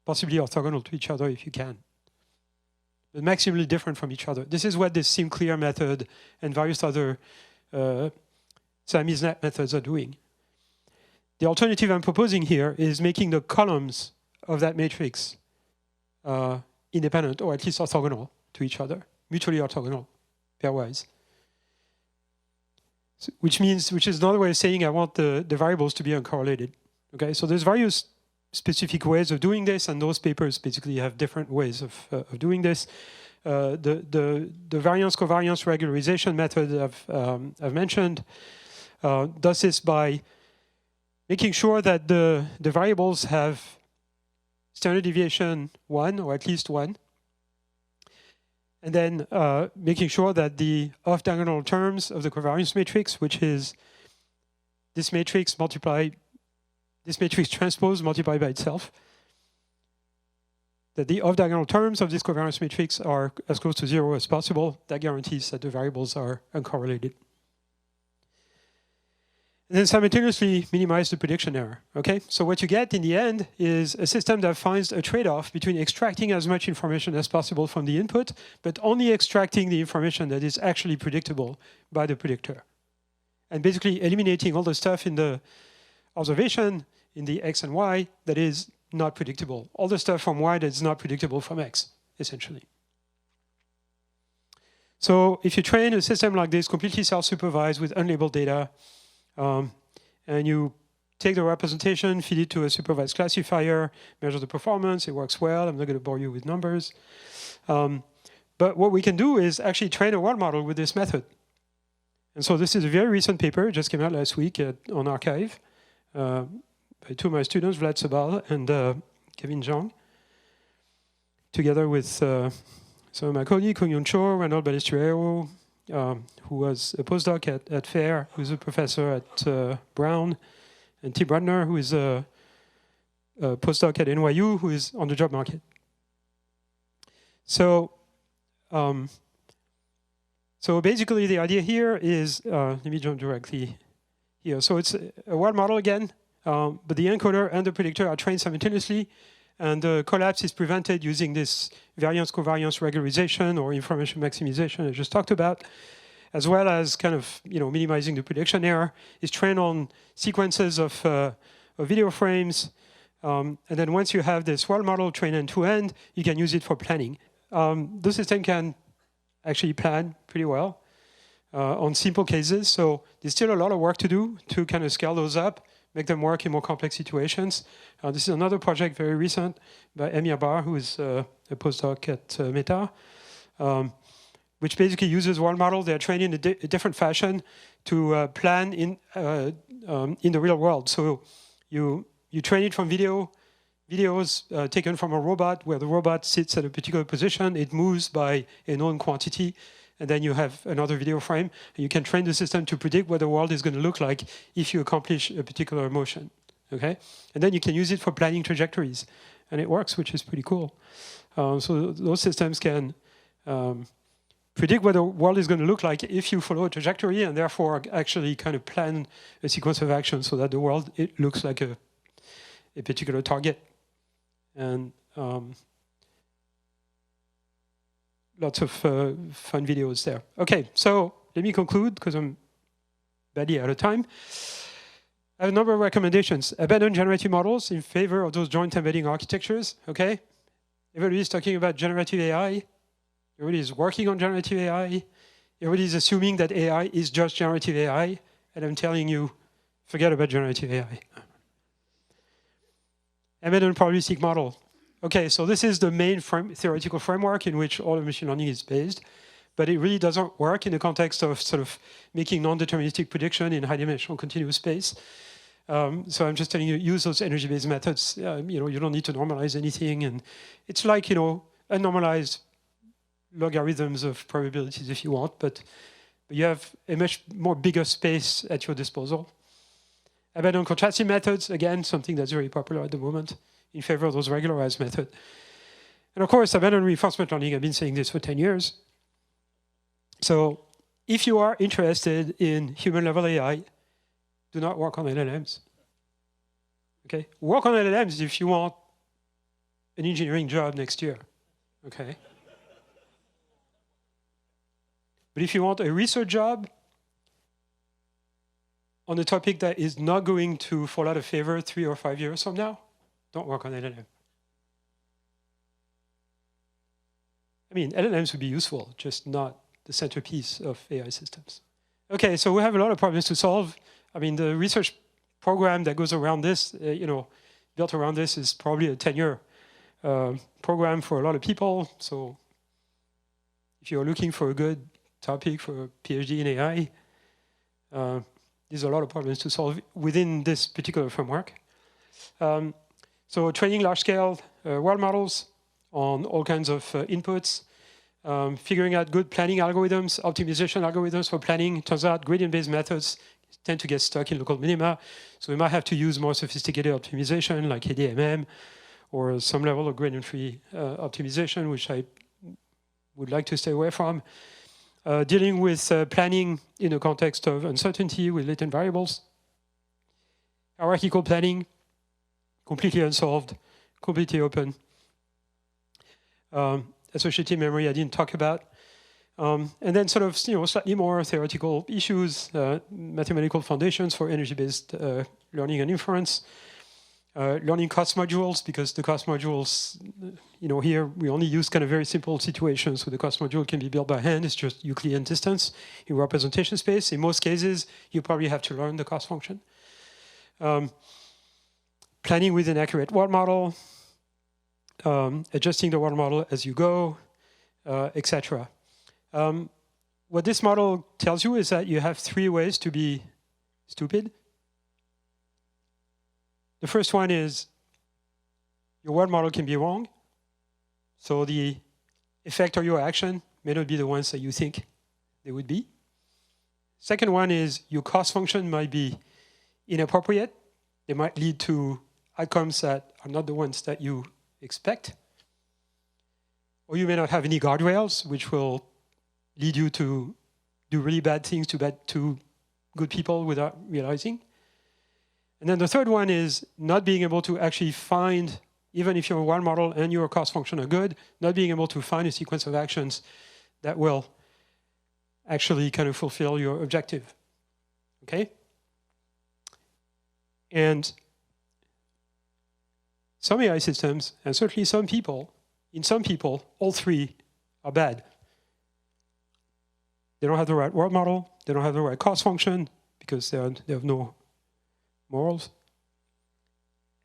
Possibly orthogonal to each other if you can. But maximally different from each other. This is what the SimClear method and various other Siamese methods are doing. The alternative I'm proposing here is making the columns of that matrix independent, or at least orthogonal to each other, mutually orthogonal, pairwise. So, which is another way of saying I want the variables to be uncorrelated. Okay, so there's various specific ways of doing this, and those papers basically have different ways of doing this. The variance covariance regularization method I've mentioned does this by making sure that the variables have standard deviation 1, or at least 1, and then making sure that the off-diagonal terms of the covariance matrix, which is this matrix transpose multiplied by itself, that the off-diagonal terms of this covariance matrix are as close to 0 as possible. That guarantees that the variables are uncorrelated. And then simultaneously minimize the prediction error. Okay, so what you get in the end is a system that finds a trade-off between extracting as much information as possible from the input, but only extracting the information that is actually predictable by the predictor, and basically eliminating all the stuff in the observation in the x and y that is not predictable. All the stuff from y that is not predictable from x, essentially. So if you train a system like this, completely self-supervised with unlabeled data, and you take the representation, feed it to a supervised classifier, measure the performance, it works well. I'm not going to bore you with numbers. But what we can do is actually train a world model with this method. And so this is a very recent paper, it just came out last week on Archive, by two of my students, Vlad Sabal and Kevin Zhang, together with some of my colleagues, Kung-Yun Cho, Reynold Balestriero, who was a postdoc at FAIR, who's a professor at Brown, and Tim Brudner, who is a postdoc at NYU, who is on the job market. So, so basically the idea here is, let me jump directly here. So it's a world model again, but the encoder and the predictor are trained simultaneously, and the collapse is prevented using this variance covariance regularization or information maximization I just talked about, as well as kind of minimizing the prediction error. Is trained on sequences of video frames, and then once you have this world model trained end-to-end, you can use it for planning. The system can actually plan pretty well on simple cases, so there's still a lot of work to do to kind of scale those up, make them work in more complex situations. This is another project, very recent, by Emir Bar, who is a postdoc at Meta, which basically uses world model. They're trained in a different fashion to plan in the real world. So you train it from videos taken from a robot, where the robot sits at a particular position, it moves by a known quantity, and then you have another video frame, and you can train the system to predict what the world is going to look like if you accomplish a particular motion. Okay, and then you can use it for planning trajectories, and it works, which is pretty cool. So those systems can predict what the world is going to look like if you follow a trajectory, and therefore actually kind of plan a sequence of actions so that the world it looks like a particular target. And lots of fun videos there. Okay, so let me conclude because I'm badly out of time. I have a number of recommendations. Abandon generative models in favor of those joint embedding architectures. Okay, everybody's talking about generative AI. Everybody's working on generative AI. Everybody's assuming that AI is just generative AI, and I'm telling you, forget about generative AI. Embedded probabilistic model. Okay, so this is the main theoretical framework in which all of machine learning is based, but it really doesn't work in the context of sort of making non-deterministic prediction in high-dimensional continuous space. So I'm just telling you, use those energy-based methods. You don't need to normalize anything, and it's like unnormalized logarithms of probabilities if you want, but you have a much more bigger space at your disposal. Abandon contrastive methods, again, something that's very popular at the moment, in favor of those regularized methods. And of course, abandon reinforcement learning. I've been saying this for 10 years. So if you are interested in human-level AI, do not work on LLMs. Okay? Work on LLMs if you want an engineering job next year. Okay? But if you want a research job, on a topic that is not going to fall out of favor 3 or 5 years from now, don't work on LLM. I mean, LLMs would be useful, just not the centerpiece of AI systems. Okay, so we have a lot of problems to solve. I mean, the research program that goes around this, built around this is probably a 10-year program for a lot of people. So if you're looking for a good topic for a PhD in AI, there's a lot of problems to solve within this particular framework. So training large-scale world models on all kinds of inputs, figuring out good planning algorithms, optimization algorithms for planning. It turns out gradient-based methods tend to get stuck in local minima. So we might have to use more sophisticated optimization like ADMM or some level of gradient-free optimization, which I would like to stay away from. Dealing with planning in the context of uncertainty with latent variables. Hierarchical planning, completely unsolved, completely open. Associative memory I didn't talk about. And then sort of slightly more theoretical issues, mathematical foundations for energy-based learning and inference. Learning cost modules, because the cost modules, here we only use kind of very simple situations, so the cost module can be built by hand. It's just Euclidean distance in representation space. In most cases, you probably have to learn the cost function. Planning with an accurate world model, adjusting the world model as you go, etc. What this model tells you is that you have 3 ways to be stupid. The first one is your world model can be wrong. So the effect of your action may not be the ones that you think they would be. Second one is your cost function might be inappropriate. They might lead to outcomes that are not the ones that you expect. Or you may not have any guardrails, which will lead you to do really bad things to good people without realizing. And then the third one is not being able to actually find, even if your world model and your cost function are good, not being able to find a sequence of actions that will actually kind of fulfill your objective. Okay? And some AI systems, and certainly some people, in some people, all 3 are bad. They don't have the right world model, they don't have the right cost function, because they have no morals.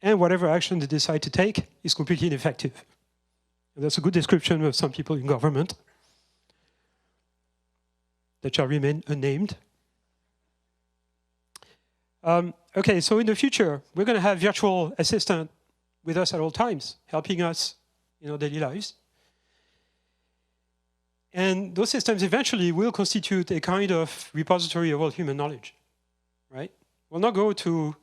And whatever action they decide to take is completely ineffective. And that's a good description of some people in government that shall remain unnamed. Okay, so in the future, we're going to have virtual assistant with us at all times, helping us in our daily lives. And those systems eventually will constitute a kind of repository of all human knowledge, right? We'll not go to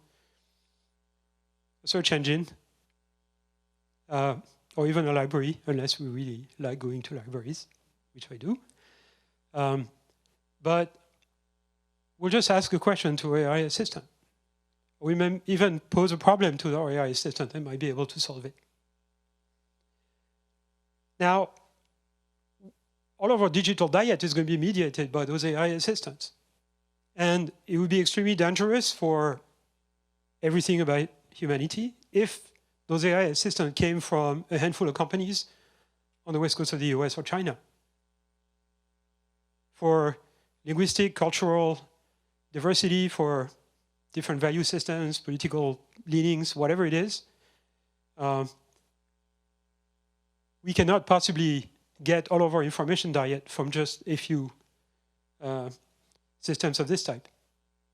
a search engine or even a library, unless we really like going to libraries, which I do. But we'll just ask a question to our AI assistant. We may even pose a problem to our AI assistant and might be able to solve it. Now, all of our digital diet is going to be mediated by those AI assistants. And it would be extremely dangerous for everything about humanity if those AI assistants came from a handful of companies on the west coast of the US or China. For linguistic, cultural diversity, for different value systems, political leanings, whatever it is, we cannot possibly get all of our information diet from just a few systems of this type.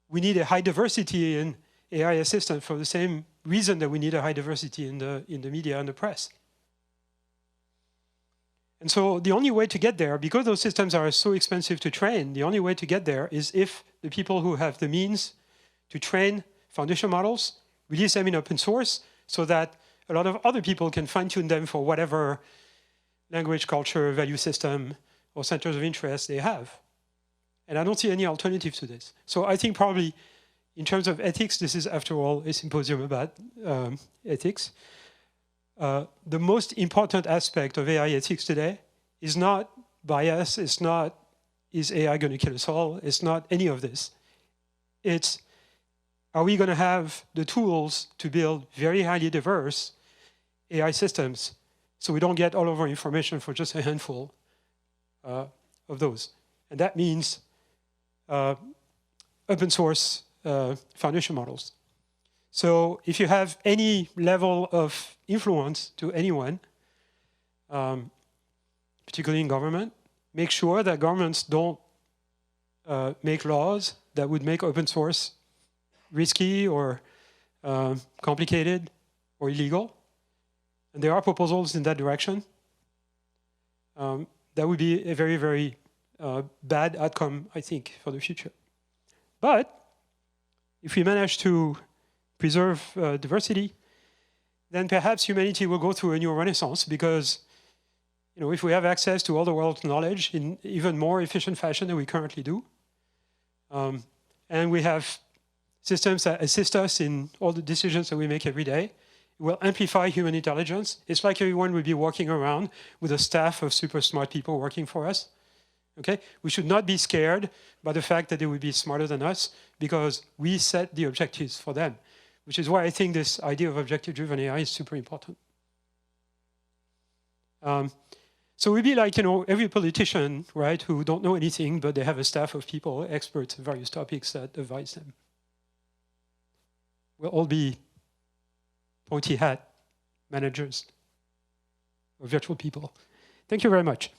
We need a high diversity in AI assistant for the same reason that we need a high diversity in the media and the press. And so the only way to get there, because those systems are so expensive to train, the only way to get there is if the people who have the means to train foundation models release them in open source so that a lot of other people can fine-tune them for whatever language, culture, value system, or centers of interest they have. And I don't see any alternative to this. So I think probably in terms of ethics, this is, after all, a symposium about ethics. The most important aspect of AI ethics today is not bias, it's not, is AI going to kill us all? It's not any of this. It's are we going to have the tools to build very highly diverse AI systems so we don't get all of our information for just a handful of those? And that means open source foundation models. So if you have any level of influence to anyone, particularly in government, make sure that governments don't make laws that would make open source risky or complicated or illegal. And there are proposals in that direction. That would be a very, very bad outcome, I think, for the future. But if we manage to preserve diversity, then perhaps humanity will go through a new renaissance, because if we have access to all the world's knowledge in even more efficient fashion than we currently do, and we have systems that assist us in all the decisions that we make every day, it will amplify human intelligence. It's like everyone would be walking around with a staff of super smart people working for us. Okay? We should not be scared by the fact that they would be smarter than us, because we set the objectives for them, which is why I think this idea of objective-driven AI is super important. So we'd be like, every politician, right, who don't know anything, but they have a staff of people, experts in various topics that advise them. We'll all be pointy hat managers or virtual people. Thank you very much.